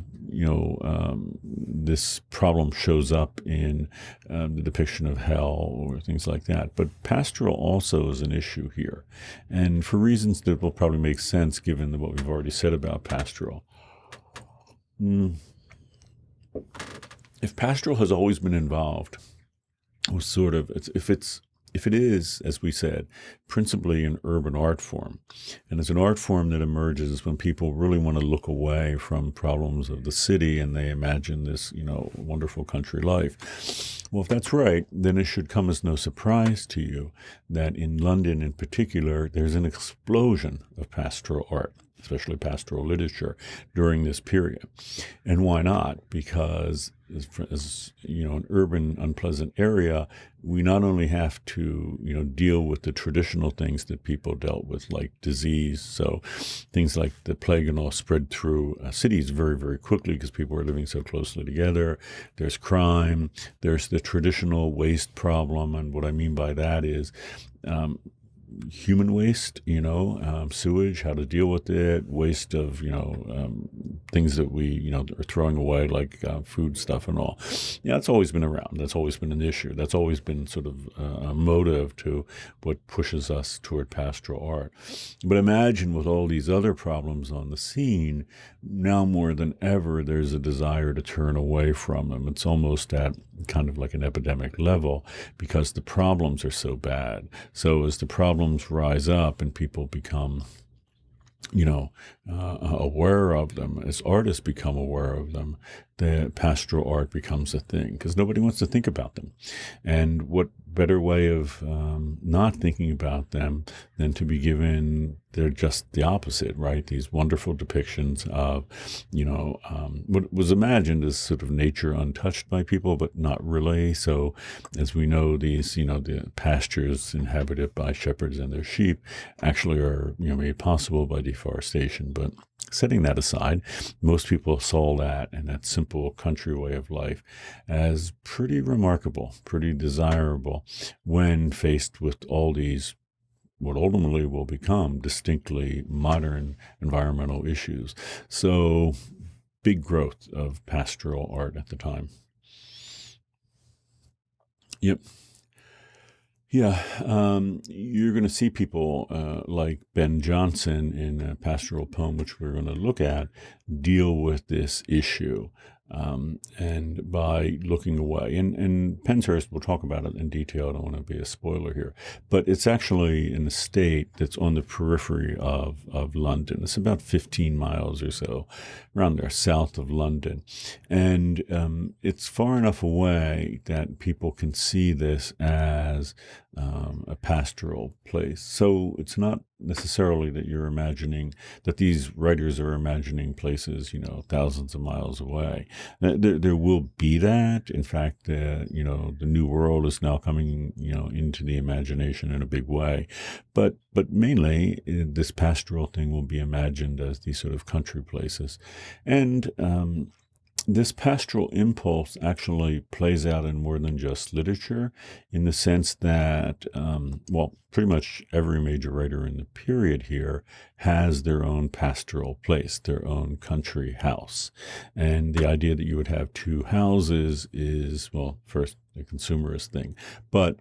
this problem shows up in the depiction of hell or things like that. But pastoral also is an issue here, and for reasons that will probably make sense given what we've already said about pastoral. If pastoral has always been involved, if it is, as we said, principally an urban art form, and it's an art form that emerges when people really want to look away from problems of the city and they imagine this, wonderful country life. Well, if that's right, then it should come as no surprise to you that in London in particular, there's an explosion of pastoral art, especially pastoral literature, during this period. And why not? Because as an urban, unpleasant area, we not only have to, deal with the traditional things that people dealt with, like disease. So things like the plague and all spread through cities very, very quickly because people are living so closely together. There's crime. There's the traditional waste problem. And what I mean by that is human waste, sewage, how to deal with it, waste of, things that we, are throwing away, like food stuff and all. Yeah, it's always been around. That's always been an issue. That's always been sort of a motive to what pushes us toward pastoral art. But imagine with all these other problems on the scene, now more than ever, there's a desire to turn away from them. It's almost at kind of like an epidemic level because the problems are so bad. So as the problems rise up and people become aware of them, as artists become aware of them, the pastoral art becomes a thing because nobody wants to think about them. And what better way of not thinking about them than to be given they're just the opposite, right? These wonderful depictions of, what was imagined as sort of nature untouched by people, but not really. So as we know, these, the pastures inhabited by shepherds and their sheep actually are, made possible by deforestation. But setting that aside, most people saw that and that simple country way of life as pretty remarkable, pretty desirable when faced with all these what ultimately will become distinctly modern environmental issues. So big growth of pastoral art at the time. Yep. Yeah, you're going to see people like Ben Jonson in a pastoral poem, which we're going to look at, deal with this issue. And by looking away, and Penshurst, we'll talk about it in detail. I don't want to be a spoiler here, but it's actually an estate that's on the periphery of London. It's about 15 miles or so, around there, south of London. And it's far enough away that people can see this as a pastoral place. So it's not necessarily that you're imagining that these writers are imagining places, thousands of miles away. There will be that. In fact, the New World is now coming, into the imagination in a big way. But mainly, this pastoral thing will be imagined as these sort of country places. And this pastoral impulse actually plays out in more than just literature, in the sense that, pretty much every major writer in the period here has their own pastoral place, their own country house. And the idea that you would have two houses is, first, a consumerist thing, but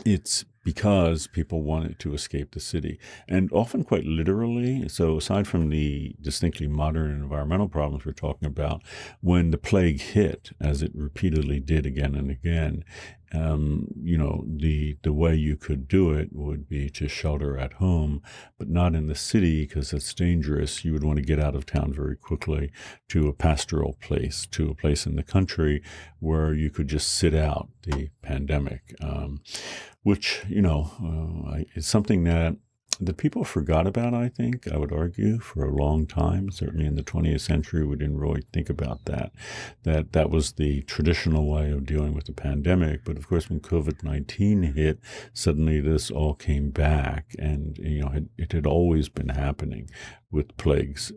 it's because people wanted to escape the city, and often quite literally. So aside from the distinctly modern environmental problems we're talking about, when the plague hit, as it repeatedly did again and again, the way you could do it would be to shelter at home, but not in the city because it's dangerous. You would want to get out of town very quickly to a pastoral place, to a place in the country where you could just sit out the pandemic, which, is something that people forgot about, I think, I would argue, for a long time. Certainly in the 20th century, we didn't really think about that was the traditional way of dealing with the pandemic. But of course, when COVID-19 hit, suddenly this all came back. And, it had always been happening with plagues,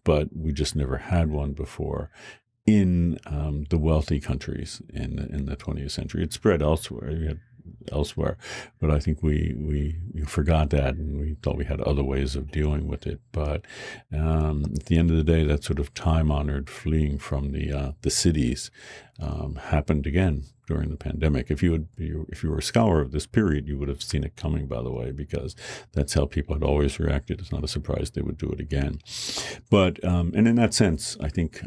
but we just never had one before in the wealthy countries in the 20th century. It spread elsewhere. But I think we forgot that, and we thought we had other ways of dealing with it. But at the end of the day, that sort of time-honored fleeing from the cities happened again during the pandemic. If you were a scholar of this period, you would have seen it coming, by the way, because that's how people had always reacted. It's not a surprise they would do it again. But and in that sense, I think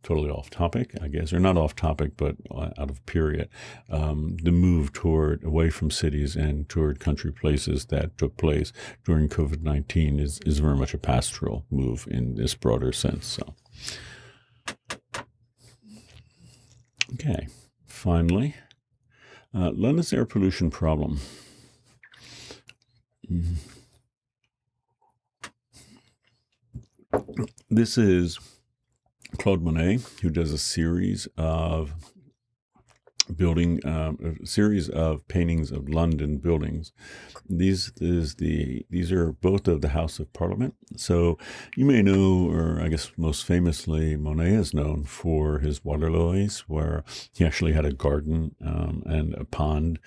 totally off topic, I guess, or not off topic, but out of period. The move away from cities and toward country places that took place during COVID-19 is very much a pastoral move in this broader sense. So, okay, finally, London's air pollution problem. This is Claude Monet, who does a series of paintings of London buildings. These are both of the House of Parliament. So you may know, or I guess most famously, Monet is known for his water lilies, where he actually had a garden and a pond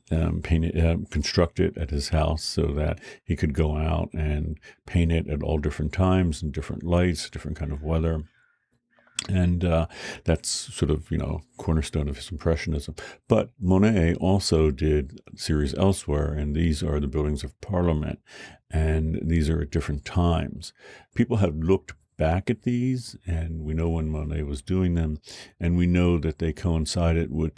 constructed at his house so that he could go out and paint it at all different times and different lights, different kind of weather. And that's sort of, cornerstone of his Impressionism. But Monet also did a series elsewhere, and these are the buildings of Parliament, and these are at different times. People have looked back at these, and we know when Monet was doing them, and we know that they coincided with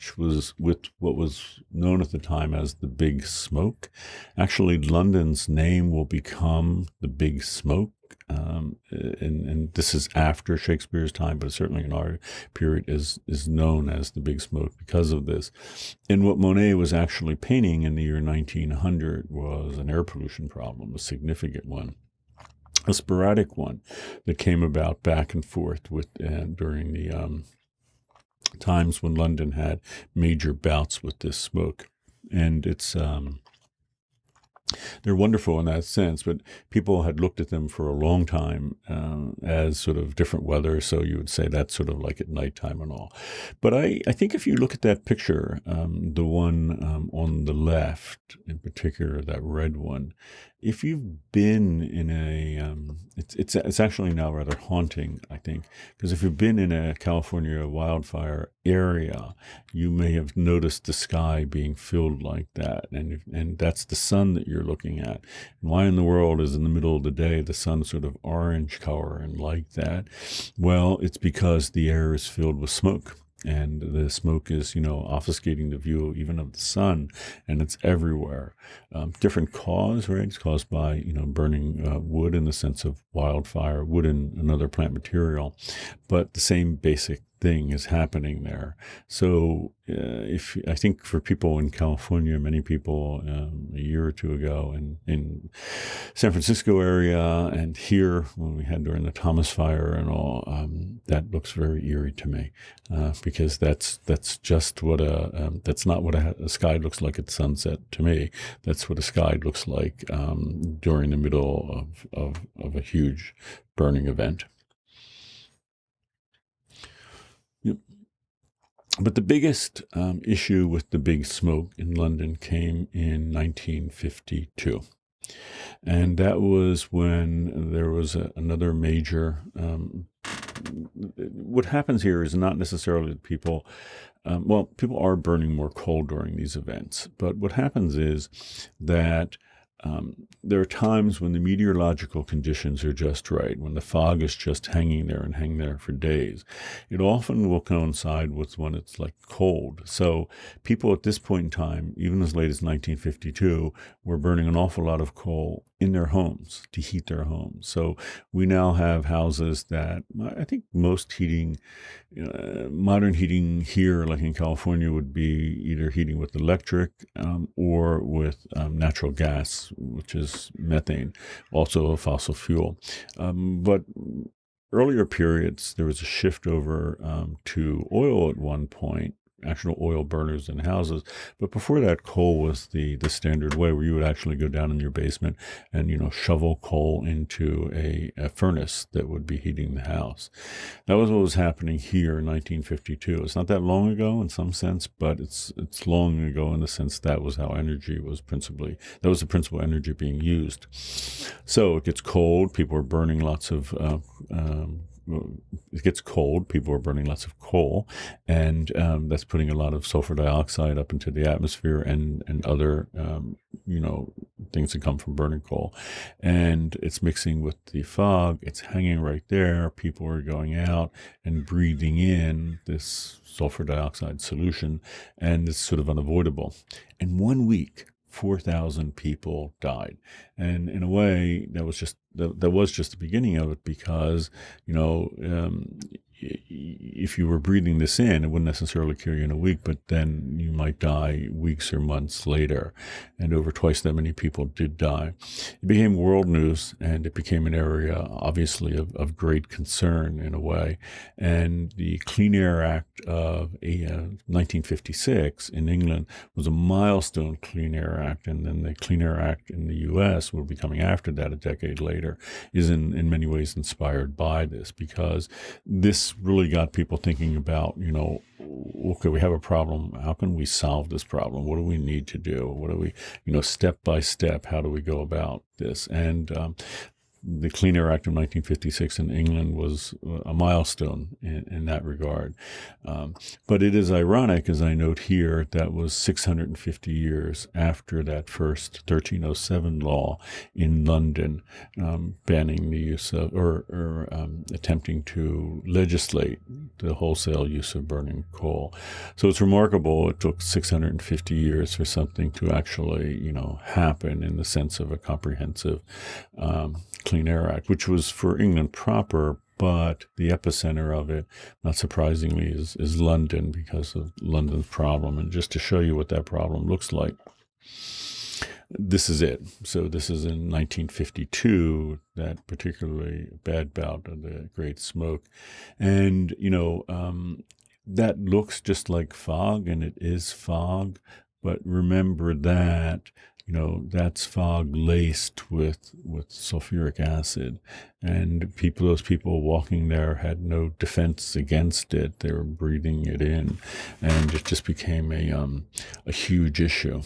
what was known at the time as the Big Smoke. Actually, London's name will become the Big Smoke. And this is after Shakespeare's time, but certainly in our period is known as the Big Smoke because of this. And what Monet was actually painting in the year 1900 was an air pollution problem, a significant one, a sporadic one that came about back and forth during the times when London had major bouts with this smoke. And it's They're wonderful in that sense, but people had looked at them for a long time as sort of different weather. So you would say that's sort of like at nighttime and all. But I think if you look at that picture, the one on the left in particular, that red one, if you've been in it's actually now rather haunting, I think, because if you've been in a California wildfire area, you may have noticed the sky being filled like that, and that's the sun that you're looking at. And why in the world is in the middle of the day the sun sort of orange color and like that? Well, it's because the air is filled with smoke. And the smoke is, obfuscating the view even of the sun, and it's everywhere. Different cause, right? It's caused by, burning wood in the sense of wildfire, wood and another plant material, but the same basic thing is happening there. So if I think for people in California, many people a year or two ago in San Francisco area and here when we had during the Thomas Fire and all, that looks very eerie to me because that's just what that's not what a sky looks like at sunset to me. That's what a sky looks like during the middle of a huge burning event. Yep. But the biggest issue with the big smoke in London came in 1952. And that was when there was another major. What happens here is not necessarily that people, people are burning more coal during these events. But what happens is that there are times when the meteorological conditions are just right, when the fog is just hanging there and hanging there for days. It often will coincide with when it's like cold. So people at this point in time, even as late as 1952, were burning an awful lot of coal in their homes to heat their homes. So we now have houses that I think most heating, modern heating here, like in California, would be either heating with electric or with natural gas, which is methane, also a fossil fuel. But earlier periods, there was a shift over to oil at one point, actual oil burners in houses. But before that, coal was the standard way where you would actually go down in your basement and, shovel coal into a furnace that would be heating the house. That was what was happening here in 1952. It's not that long ago in some sense, but it's long ago in the sense that was how energy was that was the principal energy being used. So it gets cold. People are burning lots of it gets cold, people are burning lots of coal, and that's putting a lot of sulfur dioxide up into the atmosphere and other, things that come from burning coal. And it's mixing with the fog. It's hanging right there. People are going out and breathing in this sulfur dioxide solution, and it's sort of unavoidable. In 1 week, 4,000 people died. And in a way, that was just the beginning of it because, if you were breathing this in, it wouldn't necessarily kill you in a week, but then you might die weeks or months later. And over twice that many people did die. It became world news, and it became an area, obviously, of great concern in a way. And the Clean Air Act of 1956 in England was a milestone Clean Air Act. And then the Clean Air Act in the U.S. will be coming after that a decade later, is in many ways inspired by this, because this really got people thinking about, okay, we have a problem. How can we solve this problem? What do we need to do? What do we, step by step, how do we go about this? And the Clean Air Act of 1956 in England was a milestone in that regard. But it is ironic, as I note here, that was 650 years after that first 1307 law in London banning the use of, or attempting to legislate the wholesale use of burning coal. So it's remarkable it took 650 years for something to actually, happen in the sense of a comprehensive Clean Air Act, which was for England proper, but the epicenter of it, not surprisingly, is London because of London's problem. And just to show you what that problem looks like, this is it. So this is in 1952, that particularly bad bout of the Great Smoke. And, that looks just like fog, and it is fog. But remember that that's fog laced with sulfuric acid, and those people walking there had no defense against it. They were breathing it in, and it just became a huge issue.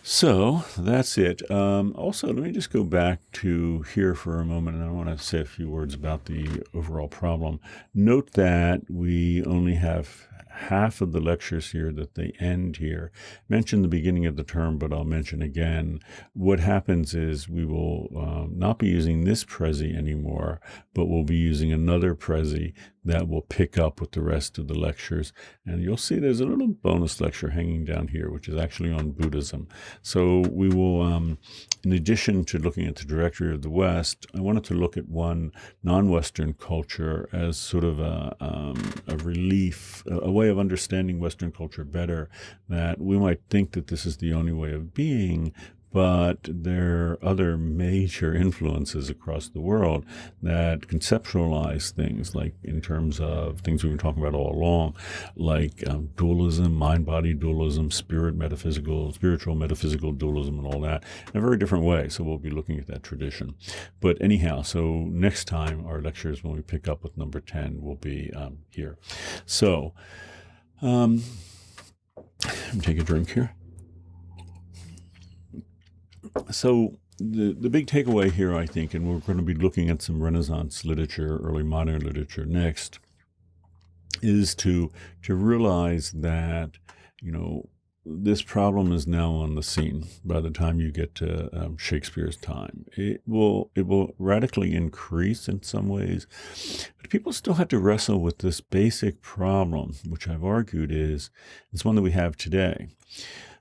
So that's it. Also, let me just go back to here for a moment, and I want to say a few words about the overall problem. Note that we only have half of the lectures here, that they end here. Mentioned the beginning of the term, but I'll mention again. What happens is we will not be using this Prezi anymore, but we'll be using another Prezi that will pick up with the rest of the lectures. And you'll see there's a little bonus lecture hanging down here, which is actually on Buddhism. So we will, in addition to looking at the directory of the West, I wanted to look at one non-Western culture as sort of a relief, a way of understanding Western culture better, that we might think that this is the only way of being, but there are other major influences across the world that conceptualize things, like in terms of things we've been talking about all along, like dualism, mind-body dualism, spiritual metaphysical dualism, and all that, in a very different way. So we'll be looking at that tradition. But anyhow, so next time our lectures, when we pick up with number 10, will be here. So take a drink here. So the big takeaway here, I think, and we're going to be looking at some Renaissance literature, early modern literature next, is to realize that, this problem is now on the scene by the time you get to Shakespeare's time. It will radically increase in some ways, but people still have to wrestle with this basic problem, which I've argued is one that we have today.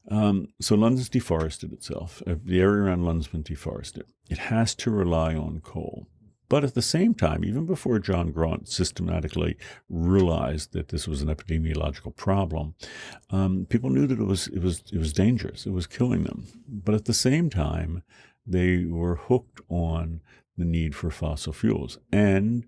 So London's deforested itself. The area around London's been deforested. It has to rely on coal. But at the same time, even before John Graunt systematically realized that this was an epidemiological problem, people knew that it was dangerous. It was killing them. But at the same time, they were hooked on the need for fossil fuels. And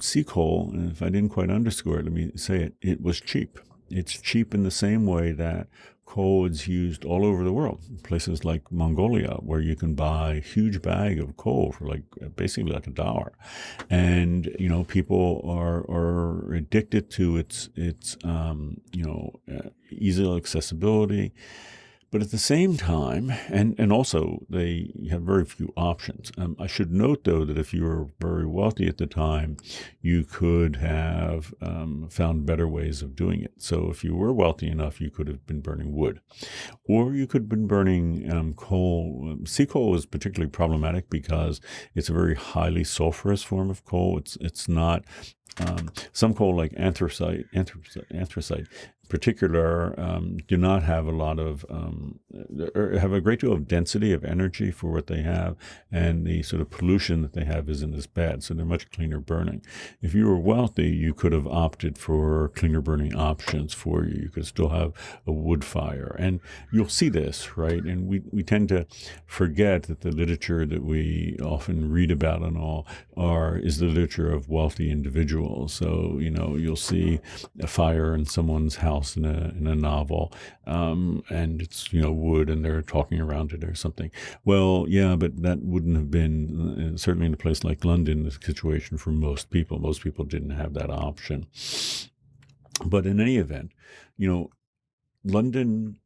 sea coal, and if I didn't quite underscore it, let me say it, it was cheap. It's cheap in the same way that coal is used all over the world, places like Mongolia, where you can buy a huge bag of coal for basically like $1. And, people are addicted to its easy accessibility. But at the same time, and also they have very few options. I should note, though, that if you were very wealthy at the time, you could have found better ways of doing it. So if you were wealthy enough, you could have been burning wood. Or you could have been burning coal. Sea coal is particularly problematic because it's a very highly sulfurous form of coal. It's not... some coal, like anthracite in particular, do not have a lot of, or have a great deal of density of energy for what they have, and the sort of pollution that they have isn't as bad, so they're much cleaner burning. If you were wealthy, you could have opted for cleaner burning options for you. You could still have a wood fire, and you'll see this, right? And we tend to forget that the literature that we often read about and all is the literature of wealthy individuals. So, you'll see a fire in someone's house in a novel, and it's, wood, and they're talking around it or something. Well, yeah, but that wouldn't have been, certainly in a place like London, the situation for most people. Most people didn't have that option. But in any event, Londoners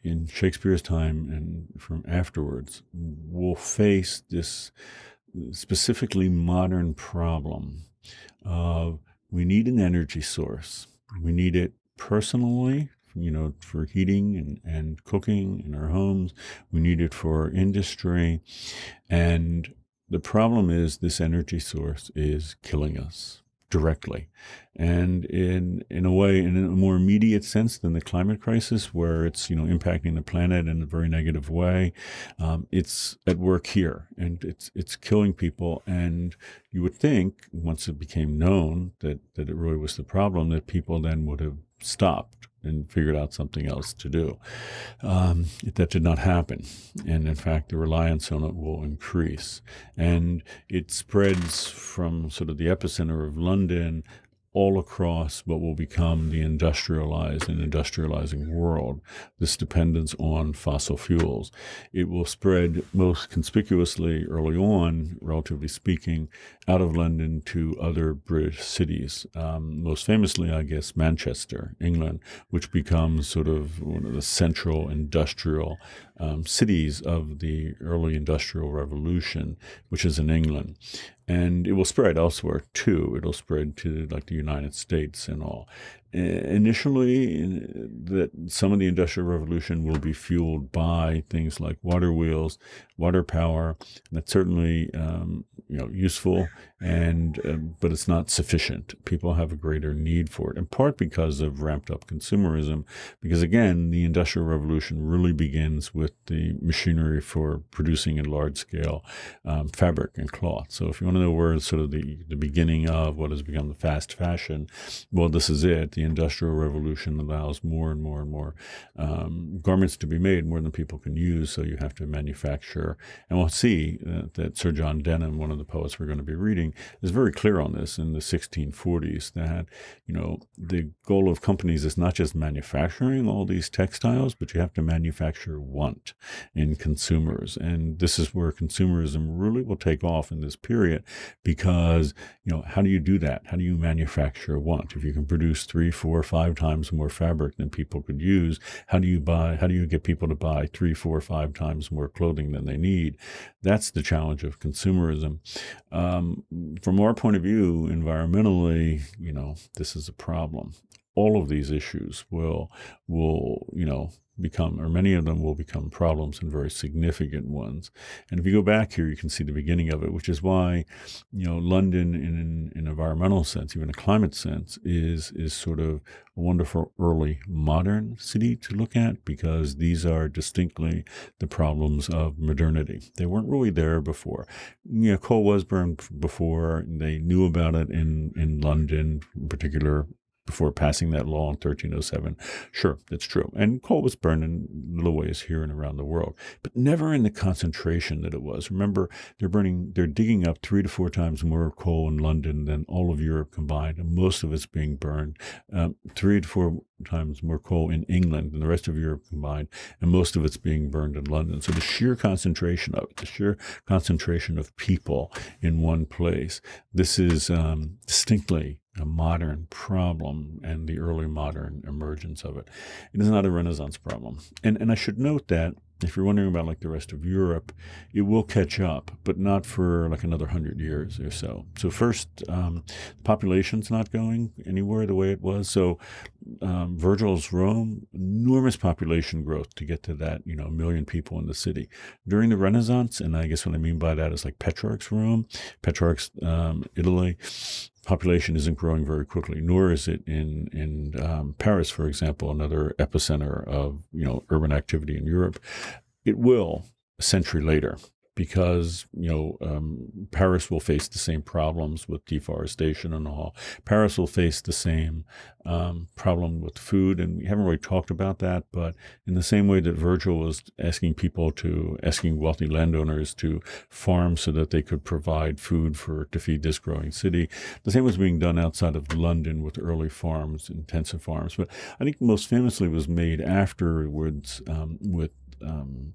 in Shakespeare's time and from afterwards will face this specifically modern problem of we need an energy source. We need it personally, for heating and cooking in our homes. We need it for industry. And the problem is this energy source is killing us directly. And in a way, in a more immediate sense than the climate crisis, where it's, impacting the planet in a very negative way, it's at work here, and it's killing people. And you would think, once it became known that it really was the problem, that people then would have stopped and figured out something else to do. That did not happen. And in fact, the reliance on it will increase. And it spreads from sort of the epicenter of London all across what will become the industrialized and industrializing world, this dependence on fossil fuels. It will spread most conspicuously early on, relatively speaking, out of London to other British cities. Most famously, I guess, Manchester, England, which becomes sort of one of the central industrial cities of the early Industrial Revolution, which is in England. And it will spread elsewhere too. It'll spread to like the United States and all. Initially, that some of the Industrial Revolution will be fueled by things like water wheels, water power. That's certainly useful, and but it's not sufficient. People have a greater need for it, in part because of ramped up consumerism. Because again, the Industrial Revolution really begins with the machinery for producing in large scale fabric and cloth. So if you want to know where sort of the beginning of what has become the fast fashion, well, this is it. The Industrial Revolution allows more and more and more garments to be made, more than people can use, so you have to manufacture. And we'll see that Sir John Denham, one of the poets we're going to be reading, is very clear on this in the 1640s, that, the goal of companies is not just manufacturing all these textiles, but you have to manufacture want in consumers. And this is where consumerism really will take off in this period, because, how do you do that? How do you manufacture want? If you can produce 3, 4, 5 times more fabric than people could use, how do you get people to buy 3, 4, 5 times more clothing than they need? That's the challenge of consumerism. From our point of view, environmentally, this is a problem. All of these issues will become, or many of them will become, problems, and very significant ones. And if you go back here, you can see the beginning of it, which is why, London in an environmental sense, even a climate sense, is sort of a wonderful early modern city to look at, because these are distinctly the problems of modernity. They weren't really there before. Coal was burned before. They knew about it in London, in particular, before passing that law in 1307. Sure, that's true. And coal was burned in little ways here and around the world, but never in the concentration that it was. Remember, they're digging up 3 to 4 times more coal in London than all of Europe combined, and most of it's being burned. 3 to 4 times more coal in England than the rest of Europe combined, and most of it's being burned in London. So the sheer concentration of it, the sheer concentration of people in one place, this is distinctly a modern problem, and the early modern emergence of it. It is not a Renaissance problem. And I should note that if you're wondering about like the rest of Europe, it will catch up, but not for like another 100 years or so. So first, the population's not going anywhere the way it was. So Virgil's Rome, enormous population growth to get to that, 1 million people in the city. During the Renaissance, and I guess what I mean by that is like Petrarch's Rome, Petrarch's Italy, population isn't growing very quickly, nor is it in Paris, for example, another epicenter of urban activity in Europe. It will a century later, because Paris will face the same problems with deforestation and all. Paris will face the same problem with food, and we haven't really talked about that, but in the same way that Virgil was asking wealthy landowners to farm so that they could provide food to feed this growing city, the same was being done outside of London with early farms, intensive farms. But I think most famously was made afterwards with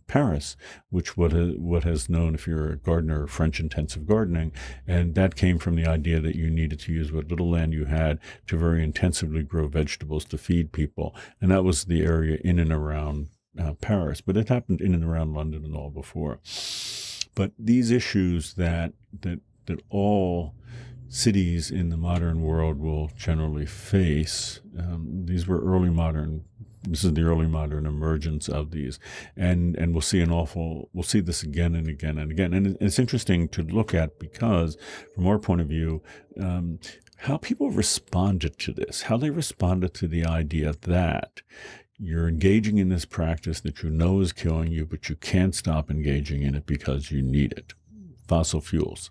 Paris, which what has known, if you're a gardener, French intensive gardening, and that came from the idea that you needed to use what little land you had to very intensively grow vegetables to feed people, and that was the area in and around Paris. But it happened in and around London and all before. But these issues that all cities in the modern world will generally face, these were early modern. This is the early modern emergence of these, and we'll see this again and again and again. And it's interesting to look at, because from our point of view, how people responded to this, how they responded to the idea that you're engaging in this practice that is killing you, but you can't stop engaging in it because you need it. Fossil fuels,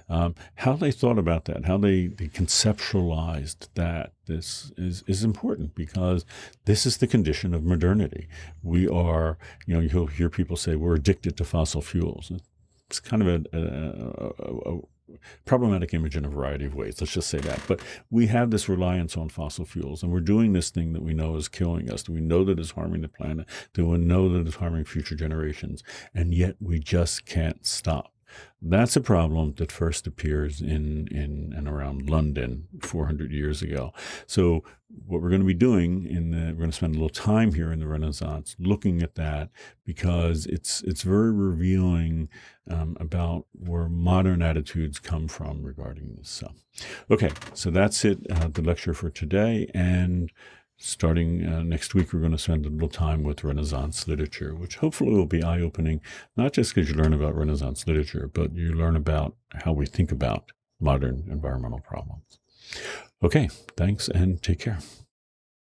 how they thought about that, how they conceptualized that this is important, because this is the condition of modernity. We are, you'll hear people say we're addicted to fossil fuels. It's kind of problematic image in a variety of ways. Let's just say that. But we have this reliance on fossil fuels, and we're doing this thing that we know is killing us, that we know that is harming the planet, that we know that is harming future generations, and yet we just can't stop. That's a problem that first appears in and around London 400 years ago. So what we're going to be doing we're going to spend a little time here in the Renaissance looking at that, because it's very revealing about where modern attitudes come from regarding this. So, okay, so that's it, the lecture for today. And starting next week, we're going to spend a little time with Renaissance literature, which hopefully will be eye-opening, not just because you learn about Renaissance literature, but you learn about how we think about modern environmental problems. Okay, thanks and take care.